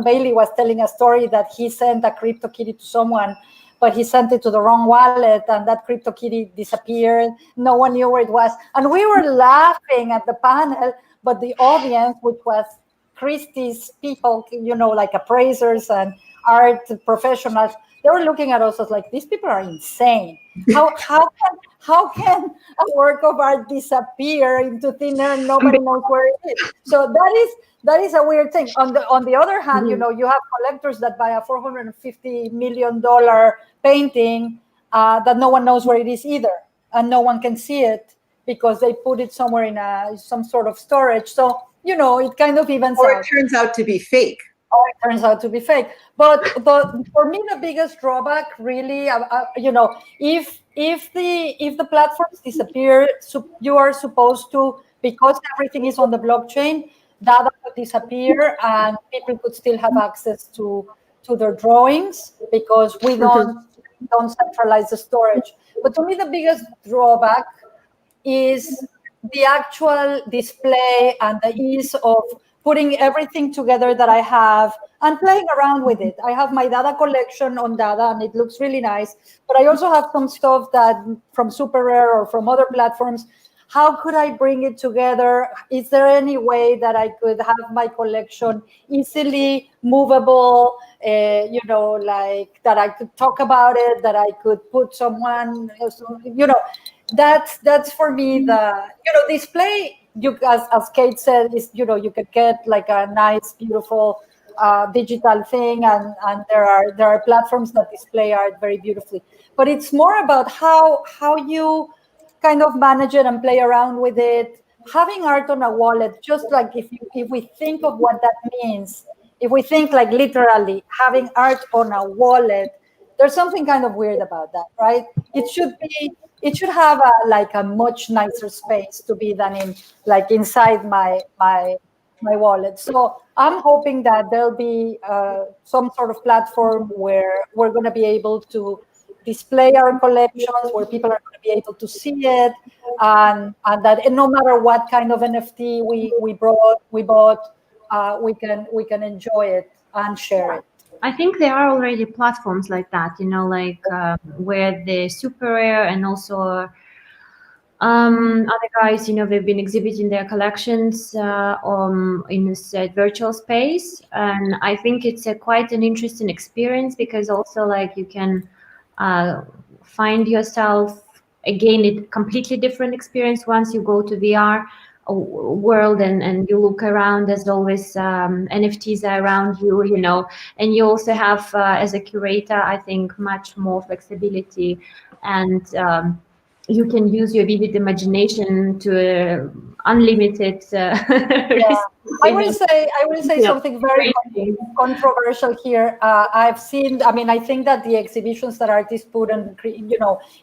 Bailey was telling a story that he sent a CryptoKitty to someone, but he sent it to the wrong wallet, and that CryptoKitty disappeared. No one knew where it was. And we were laughing at the panel, but the audience, which was Christie's people, like appraisers and art professionals, they were looking at us as like, these people are insane. How can a work of art disappear into thin air and nobody knows where it is? So that is a weird thing. On the other hand, you have collectors that buy a $450 million painting that no one knows where it is either, and no one can see it because they put it somewhere in some sort of storage. So it kind of evens out. Or it turns out to be fake. or it turns out to be fake. But for me, the biggest drawback, really, if the platforms disappear, you are supposed to, because everything is on the blockchain, data could disappear and people could still have access to their drawings because we don't centralize the storage. But to me, the biggest drawback is the actual display and the ease of putting everything together that I have and playing around with it. I have my data collection on data and it looks really nice, but I also have some stuff that from Super Rare or from other platforms. How could I bring it together? Is there any way that I could have my collection easily movable, like that I could talk about it, that I could put someone, that's for me the, display, you, as Kate said, is, you could get like a nice, beautiful digital thing, and there are platforms that display art very beautifully. But it's more about how you kind of manage it and play around with it. Having art on a wallet, just like if we think of what that means, if we think like literally having art on a wallet, there's something kind of weird about that, right? It should have a much nicer space to be than inside my wallet. So I'm hoping that there'll be some sort of platform where we're going to be able to display our collections, where people are going to be able to see it, and that no matter what kind of NFT we bought, we can enjoy it and share it. I think there are already platforms like that, where the Super Rare and also other guys, they've been exhibiting their collections in this virtual space, and I think it's quite an interesting experience because also you can find yourself again a completely different experience once you go to VR world and you look around. There's always NFTs are around you, and you also have as a curator, I think, much more flexibility, and you can use your vivid imagination to unlimited. I will say something very controversial here. I've seen. I think that the exhibitions that artists put on,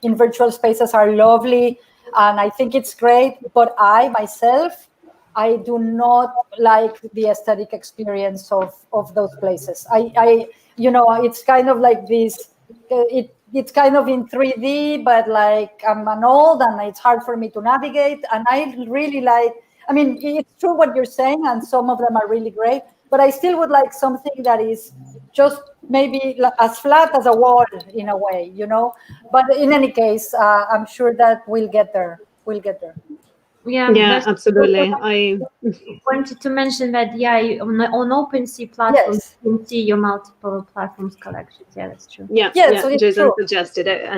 in virtual spaces are lovely, and I think it's great. But I myself, I do not like the aesthetic experience of those places. It's kind of like this. It's kind of in 3D, but I'm an old and it's hard for me to navigate. And I really it's true what you're saying, and some of them are really great, but I still would like something that is just maybe as flat as a wall in a way, But in any case, I'm sure that we'll get there. Yeah, absolutely. I wanted to mention that on OpenSea platforms you can see your multiple platforms collections. Yeah, that's true. So Jason suggested it,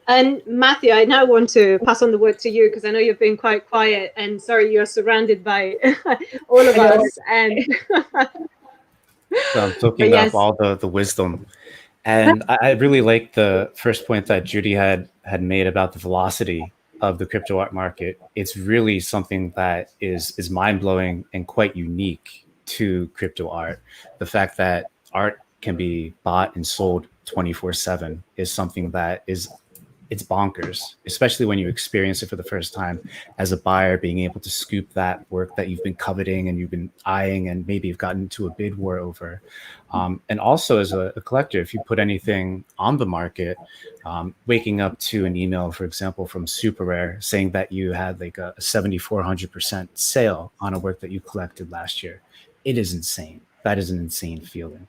and Matthew, I now want to pass on the word to you because I know you've been quite quiet, and sorry, you're surrounded by all of us, and so I'm soaking up all the wisdom. And I really like the first point that Judy had made about the velocity of the crypto art market. It's really something that is mind-blowing and quite unique to crypto art. The fact that art can be bought and sold 24/7 is something that it's bonkers, especially when you experience it for the first time as a buyer, being able to scoop that work that you've been coveting and you've been eyeing and maybe you've gotten into a bid war over. And also as a collector, if you put anything on the market, waking up to an email, for example, from Super Rare saying that you had like a 7,400% sale on a work that you collected last year, it is insane. That is an insane feeling.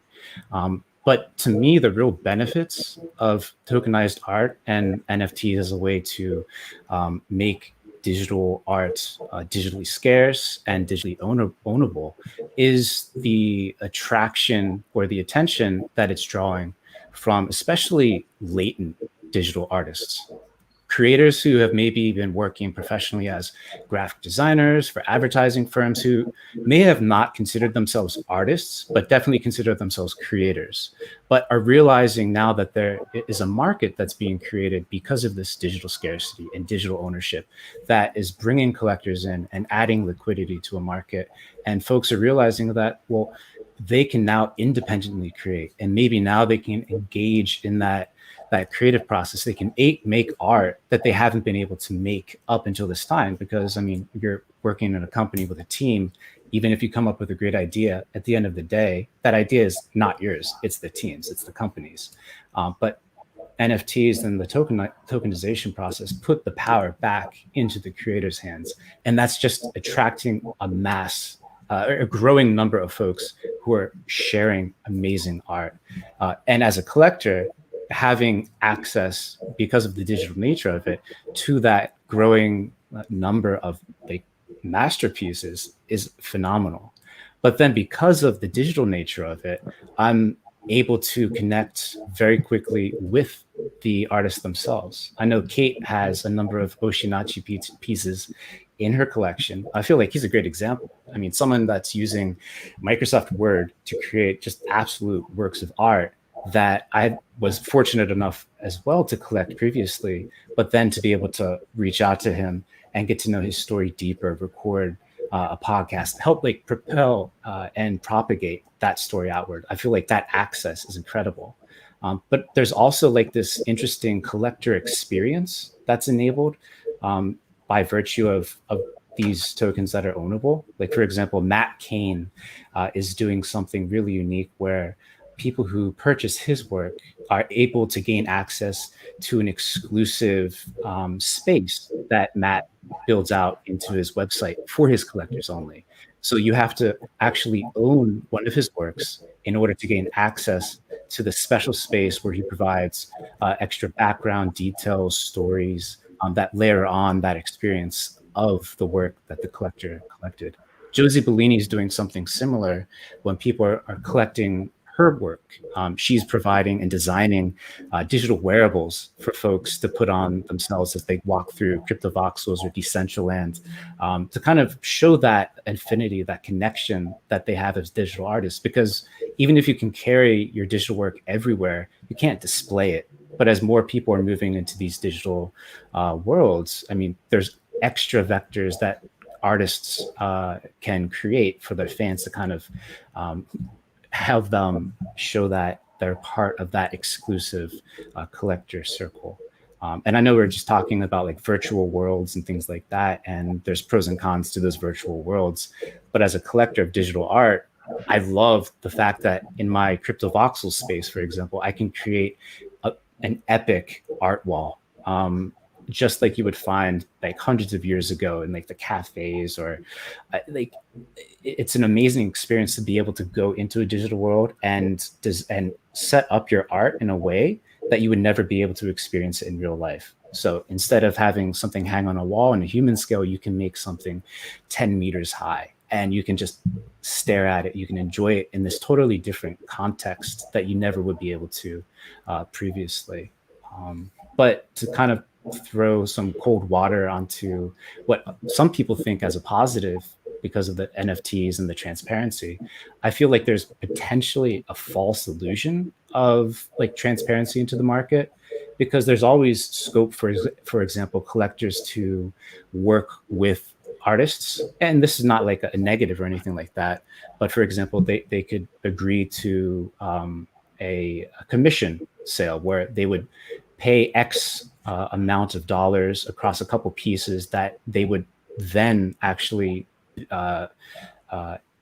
But to me, the real benefits of tokenized art and NFTs as a way to make digital art digitally scarce and digitally ownable is the attraction or the attention that it's drawing from especially latent digital artists. Creators who have maybe been working professionally as graphic designers for advertising firms who may have not considered themselves artists, but definitely consider themselves creators, but are realizing now that there is a market that's being created because of this digital scarcity and digital ownership that is bringing collectors in and adding liquidity to a market. And folks are realizing that, well, they can now independently create, and maybe now they can engage in that creative process. They can make art that they haven't been able to make up until this time, because I mean, you're working in a company with a team. Even if you come up with a great idea, at the end of the day, that idea is not yours. It's the team's, it's the company's. But NFTs and the tokenization process put the power back into the creator's hands. And that's just attracting a mass, a growing number of folks who are sharing amazing art. And as a collector, having access, because of the digital nature of it, to that growing number of like masterpieces is phenomenal. But then because of the digital nature of it, I'm able to connect very quickly with the artists themselves. I know Kate has a number of Oshinachi pieces in her collection. I feel like he's a great example. I mean, someone that's using Microsoft Word to create just absolute works of art that I was fortunate enough as well to collect previously, but then to be able to reach out to him and get to know his story deeper, record a podcast, help like propel and propagate that story outward. I feel like that access is incredible. But there's also like this interesting collector experience that's enabled by virtue of these tokens that are ownable. Like, for example, Matt Kane is doing something really unique where people who purchase his work are able to gain access to an exclusive space that Matt builds out into his website for his collectors only. So you have to actually own one of his works in order to gain access to the special space where he provides extra background details, stories that layer on that experience of the work that the collector collected. Josie Bellini is doing something similar when people are collecting her work. She's providing and designing digital wearables for folks to put on themselves as they walk through CryptoVoxels or Decentraland, to kind of show that affinity, that connection that they have as digital artists. Because even if you can carry your digital work everywhere, you can't display it. But as more people are moving into these digital worlds, I mean, there's extra vectors that artists can create for their fans to kind of have them show that they're part of that exclusive collector circle. And I know we're just talking about like virtual worlds and things like that, and there's pros and cons to those virtual worlds. But as a collector of digital art, I love the fact that in my CryptoVoxel space, for example, I can create an epic art wall, just like you would find like hundreds of years ago in like the cafes, or like it's an amazing experience to be able to go into a digital world and set up your art in a way that you would never be able to experience it in real life. So instead of having something hang on a wall in a human scale, you can make something 10 meters high and you can just stare at it. You can enjoy it in this totally different context that you never would be able to previously. But to kind of throw some cold water onto what some people think as a positive because of the NFTs and the transparency, I feel like there's potentially a false illusion of like transparency into the market, because there's always scope for example, collectors to work with artists. And this is not like a negative or anything like that, but for example, they could agree to a commission sale where they would pay X amount of dollars across a couple pieces that they would then actually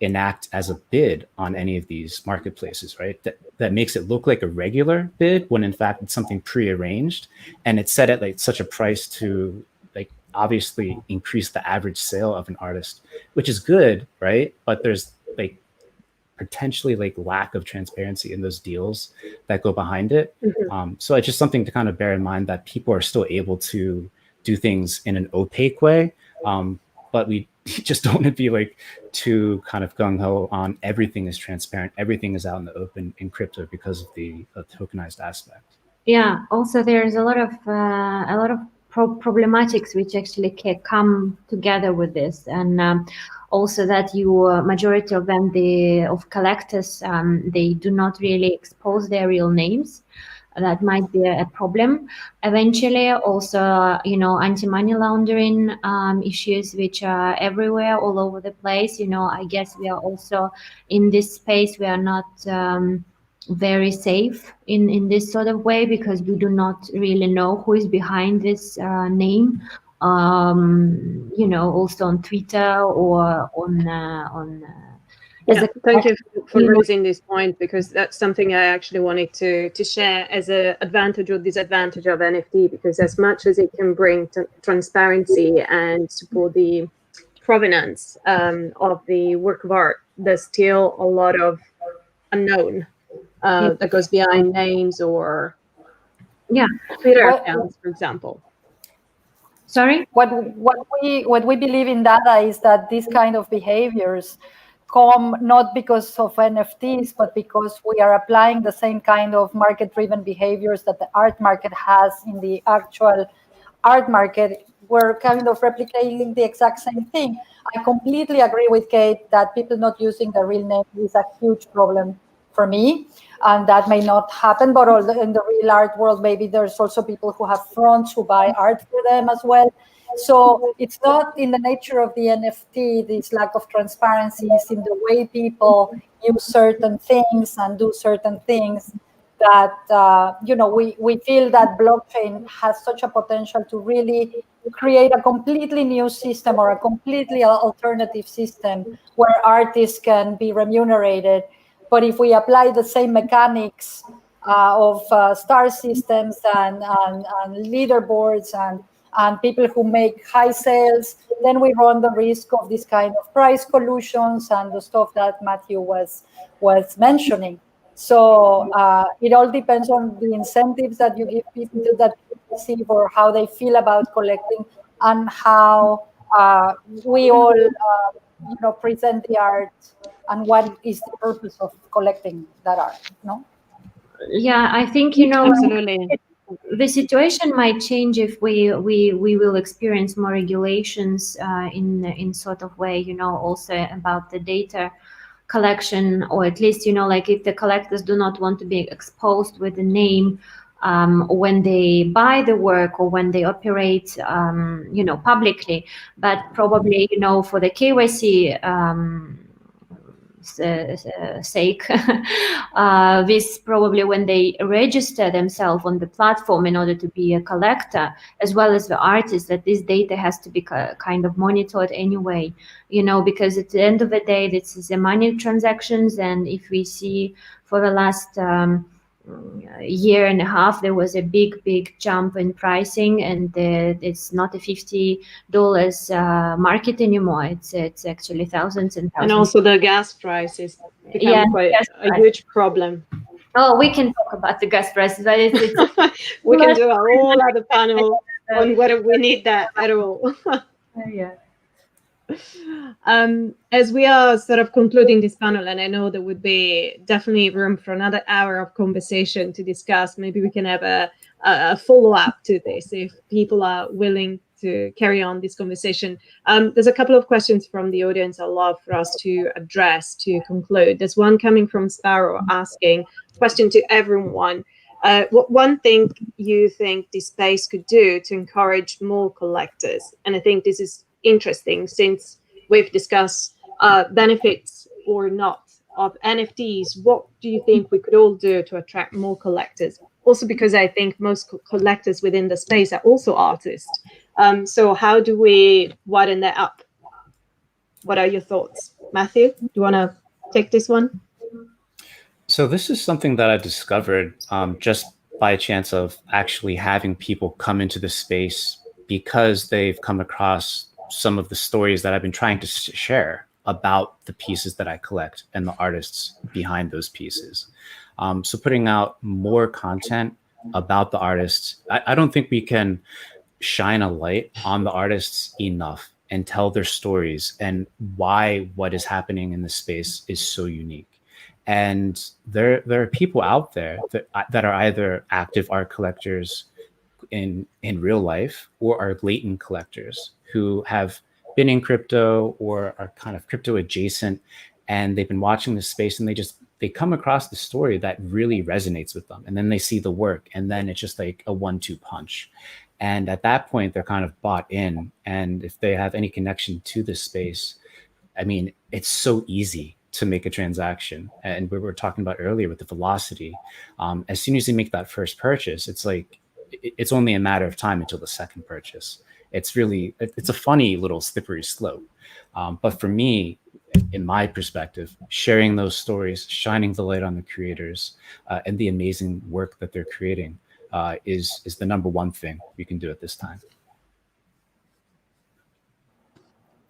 enact as a bid on any of these marketplaces, right? That makes it look like a regular bid when in fact it's something prearranged, and it's set at like such a price to like obviously increase the average sale of an artist, which is good, right? But there's like potentially like lack of transparency in those deals that go behind it. Mm-hmm. So it's just something to kind of bear in mind, that people are still able to do things in an opaque way. But we just don't want to be like too kind of gung-ho on everything is transparent, everything is out in the open in crypto because of the tokenized aspect. Yeah, also there's a lot of problematics which actually can come together with this, and also that majority of them, of collectors, they do not really expose their real names. that might be a problem. Eventually, also, anti-money laundering issues, which are everywhere, all over the place. I guess we are also in this space. We are not very safe in this sort of way, because we do not really know who is behind this name. Also on Twitter or on. Thank you for raising this point, because that's something I actually wanted to share as an advantage or disadvantage of NFT, because as much as it can bring transparency and support the provenance of the work of art, there's still a lot of unknown that goes behind names or Twitter accounts, for example. Sorry? What we believe in data is that these kind of behaviors come not because of NFTs, but because we are applying the same kind of market-driven behaviors that the art market has in the actual art market. We're kind of replicating the exact same thing. I completely agree with Kate that people not using the real name is a huge problem for me, and that may not happen, but in the real art world, maybe there's also people who have fronts who buy art for them as well. So it's not in the nature of the NFT, this lack of transparency is in the way people use certain things and do certain things, that we feel that blockchain has such a potential to really create a completely new system or a completely alternative system where artists can be remunerated. But if we apply the same mechanics of star systems and leaderboards and people who make high sales, then we run the risk of this kind of price collusions and the stuff that Matthew was mentioning. So it all depends on the incentives that you give people that receive, or how they feel about collecting, and how we all present the art and what is the purpose of collecting that art. No? Yeah, I think Absolutely. The situation might change if we will experience more regulations in sort of way, also about the data collection, or at least, like if the collectors do not want to be exposed with the name when they buy the work or when they operate, publicly. But probably, for the KYC sake, this probably when they register themselves on the platform in order to be a collector, as well as the artist, that this data has to be kind of monitored anyway, because at the end of the day, this is a money transactions. And if we see for the last year and a half, there was a big jump in pricing, and it's not a $50 market anymore. It's actually thousands and thousands. And also the gas prices become quite a huge problem. Oh, we can talk about the gas prices, but it's we can do a whole other panel on whether we need that at all. Yeah. As we are sort of concluding this panel, and I know there would be definitely room for another hour of conversation to discuss, maybe we can have a follow-up to this if people are willing to carry on this conversation. There's a couple of questions from the audience I'd love for us to address to conclude. There's one coming from Sparrow asking, question to everyone. What one thing you think this space could do to encourage more collectors? And I think this is interesting, since we've discussed benefits or not of NFTs. What do you think we could all do to attract more collectors? Also, because I think most collectors within the space are also artists. So how do we widen that up? What are your thoughts? Matthew, do you want to take this one? So this is something that I discovered just by chance of actually having people come into the space, because they've come across some of the stories that I've been trying to share about the pieces that I collect and the artists behind those pieces. So putting out more content about the artists. I don't think we can shine a light on the artists enough and tell their stories and why what is happening in the space is so unique. And there are people out there that are either active art collectors in real life, or are latent collectors who have been in crypto or are kind of crypto adjacent, and they've been watching this space and they just they come across the story that really resonates with them, and then they see the work, and then it's just like a 1-2 punch. And at that point, they're kind of bought in. And if they have any connection to this space, I mean, it's so easy to make a transaction. And we were talking about earlier with the velocity. As soon as you make that first purchase, it's like, it's only a matter of time until the second purchase. It's a funny little slippery slope. But for me, in my perspective, sharing those stories, shining the light on the creators and the amazing work that they're creating is the number one thing you can do at this time.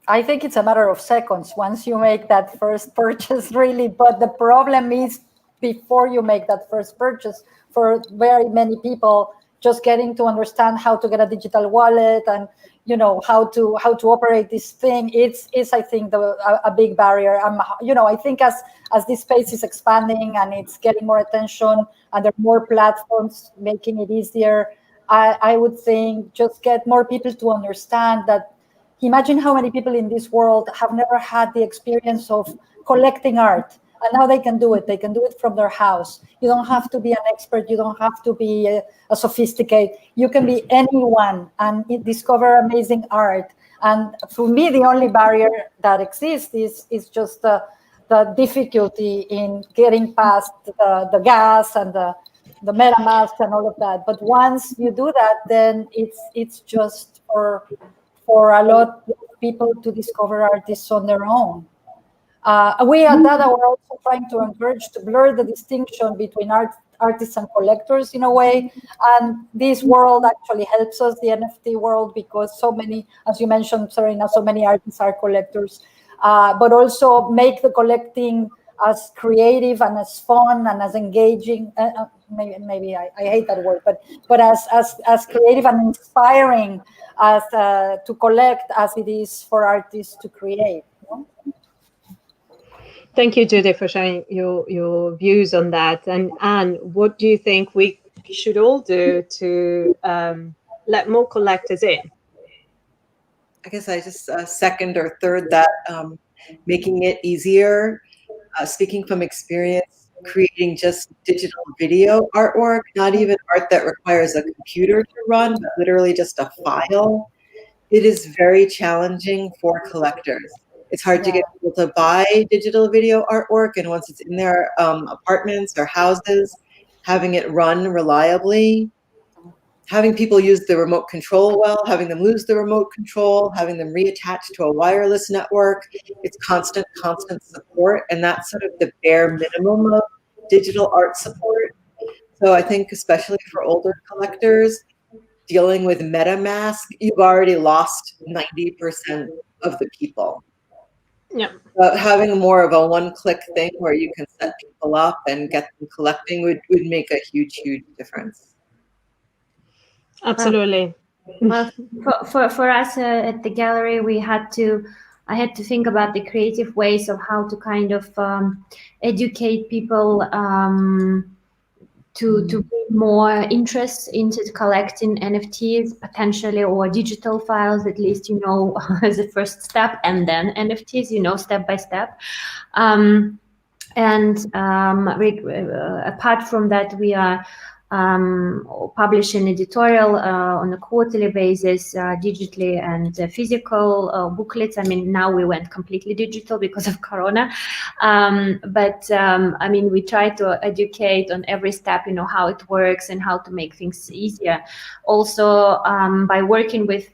I think it's a matter of seconds once you make that first purchase, really. But the problem is before you make that first purchase, for very many people, just getting to understand how to get a digital wallet and how to operate this thing, it's I think a big barrier. I think as this space is expanding and it's getting more attention and there are more platforms making it easier, I would think just get more people to understand that. Imagine how many people in this world have never had the experience of collecting art, and now they can do it. They can do it from their house. You don't have to be an expert. You don't have to be a sophisticated. You can be anyone and discover amazing art. And for me, the only barrier that exists is just the difficulty in getting past the gas and the MetaMask and all of that. But once you do that, then it's just for a lot of people to discover artists on their own. We at Dada were also trying to encourage to blur the distinction between artists and collectors in a way. And this world actually helps us, the NFT world, because so many, as you mentioned, Serena, so many artists are collectors, but also make the collecting as creative and as fun and as engaging. Maybe I hate that word, but as creative and inspiring as to collect as it is for artists to create. Thank you, Judy, for sharing your views on that. And Anne, what do you think we should all do to let more collectors in? I guess I just second or third that, making it easier. Speaking from experience, creating just digital video artwork, not even art that requires a computer to run, but literally just a file. It is very challenging for collectors. It's hard to get people to buy digital video artwork, and once it's in their apartments or houses, having it run reliably, having people use the remote control well, having them lose the remote control, having them reattach to a wireless network. It's constant support, and that's sort of the bare minimum of digital art support. So I think especially for older collectors, dealing with MetaMask, you've already lost 90% of the people. Yeah. Having more of a one-click thing where you can set people up and get them collecting would make a huge difference. Absolutely. Well, for us at the gallery, I had to think about the creative ways of how to kind of educate people to bring more interest into collecting NFTs potentially, or digital files, at least, as a first step, and then NFTs, step by step. Apart from that, we are publish an editorial on a quarterly basis, digitally and physical booklets. I mean, now we went completely digital because of Corona. We try to educate on every step, how it works and how to make things easier. Also, by working with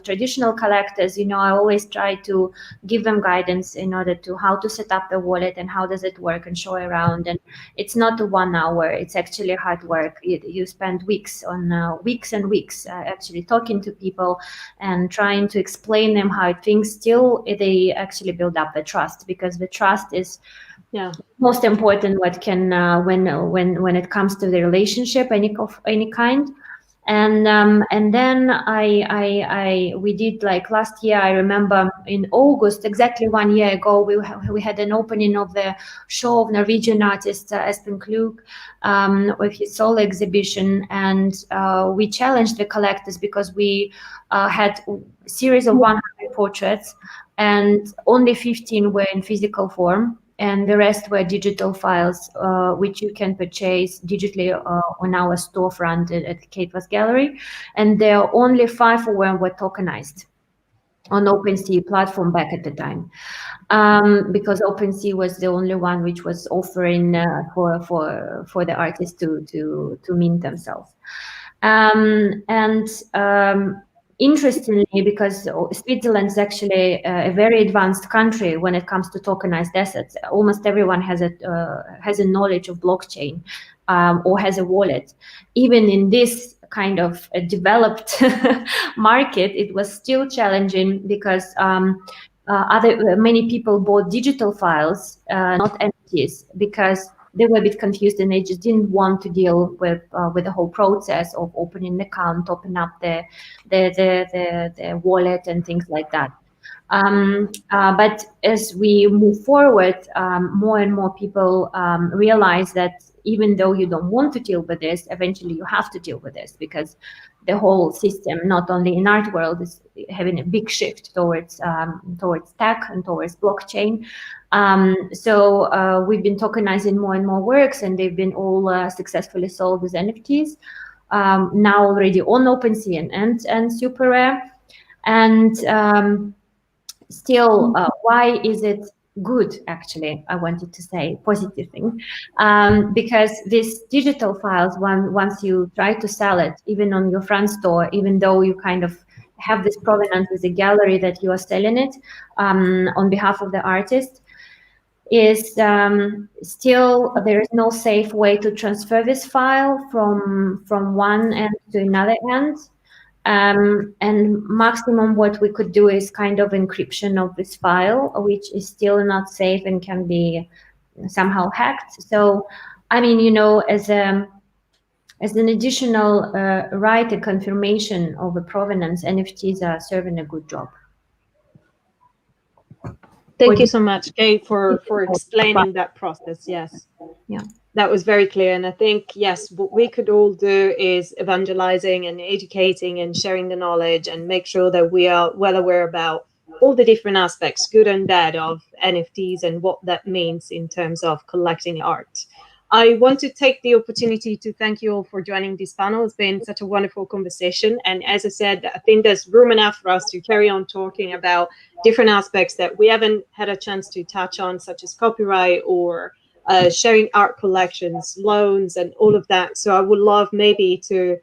traditional collectors, I always try to give them guidance in order to how to set up the wallet and how does it work and show around. And it's not 1 hour, it's actually hard work. You spend weeks and weeks actually talking to people and trying to explain them how things they actually build up the trust, because the trust is most important what can when it comes to the relationship of any kind. And then we did, like last year, I remember in August, exactly 1 year ago, we had an opening of the show of Norwegian artist Espen Klug with his solo exhibition, and we challenged the collectors because we had a series of 100 portraits and only 15 were in physical form. and the rest were digital files, which you can purchase digitally on our storefront at Kate Vass Gallery. And there are only 5 of them were tokenized on OpenSea platform back at the time, because OpenSea was the only one which was offering for the artists to mint themselves. Interestingly, because Switzerland is actually a very advanced country when it comes to tokenized assets, almost everyone has a knowledge of blockchain or has a wallet. Even in this kind of developed market, it was still challenging because many people bought digital files, not NFTs, because they were a bit confused and they just didn't want to deal with the whole process of opening an account, open up the wallet and things like that. But as we move forward, more and more people realize that even though you don't want to deal with this, eventually you have to deal with this, because the whole system, not only in art world, is having a big shift towards tech and towards blockchain. So we've been tokenizing more and more works, and they've been all successfully sold as NFTs. Now already on OpenSea and Super Rare. And still, why is it good? Actually, I wanted to say positive thing, because these digital files, once you try to sell it, even on your front store, even though you kind of have this provenance as a gallery that you are selling it on behalf of the artist, is still there is no safe way to transfer this file from one end to another end. And maximum what we could do is kind of encryption of this file, which is still not safe and can be somehow hacked. So, I mean, you know, as an additional right, a confirmation of a provenance, NFTs are serving a good job. Thank you so much, Kate, for explaining that process. Yes. Yeah. That was very clear. And I think, yes, what we could all do is evangelizing and educating and sharing the knowledge and make sure that we are well aware about all the different aspects, good and bad, of NFTs and what that means in terms of collecting art. I want to take the opportunity to thank you all for joining this panel. It's been such a wonderful conversation. And as I said, I think there's room enough for us to carry on talking about different aspects that we haven't had a chance to touch on, such as copyright or sharing art collections, loans, and all of that. So I would love maybe to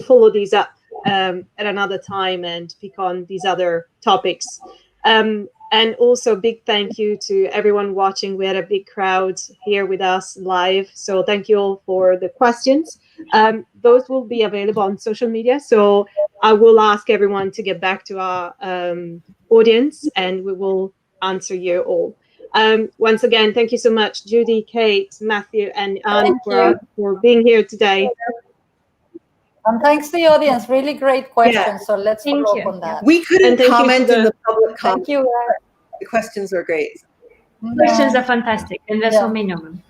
follow these up at another time and pick on these other topics. And also big thank you to everyone watching. We had a big crowd here with us live. So thank you all for the questions. Those will be available on social media. So I will ask everyone to get back to our audience and we will answer you all. Once again, thank you so much, Judy, Kate, Matthew, and Anne for being here today. And thanks to the audience, really great questions. Yeah. So let's follow up on that. We couldn't comment in the public comment. Thank you. The questions are great. Questions are fantastic, and there's so many of them.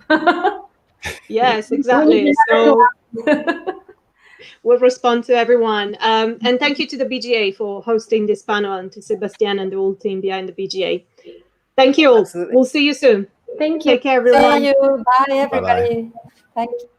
Yes, exactly. So we'll respond to everyone. And thank you to the BGA for hosting this panel, and to Sebastian and the whole team behind the BGA. Thank you all. Absolutely. We'll see you soon. Thank you. Take care, everyone. See you. Bye, everybody. Bye-bye. Thank you.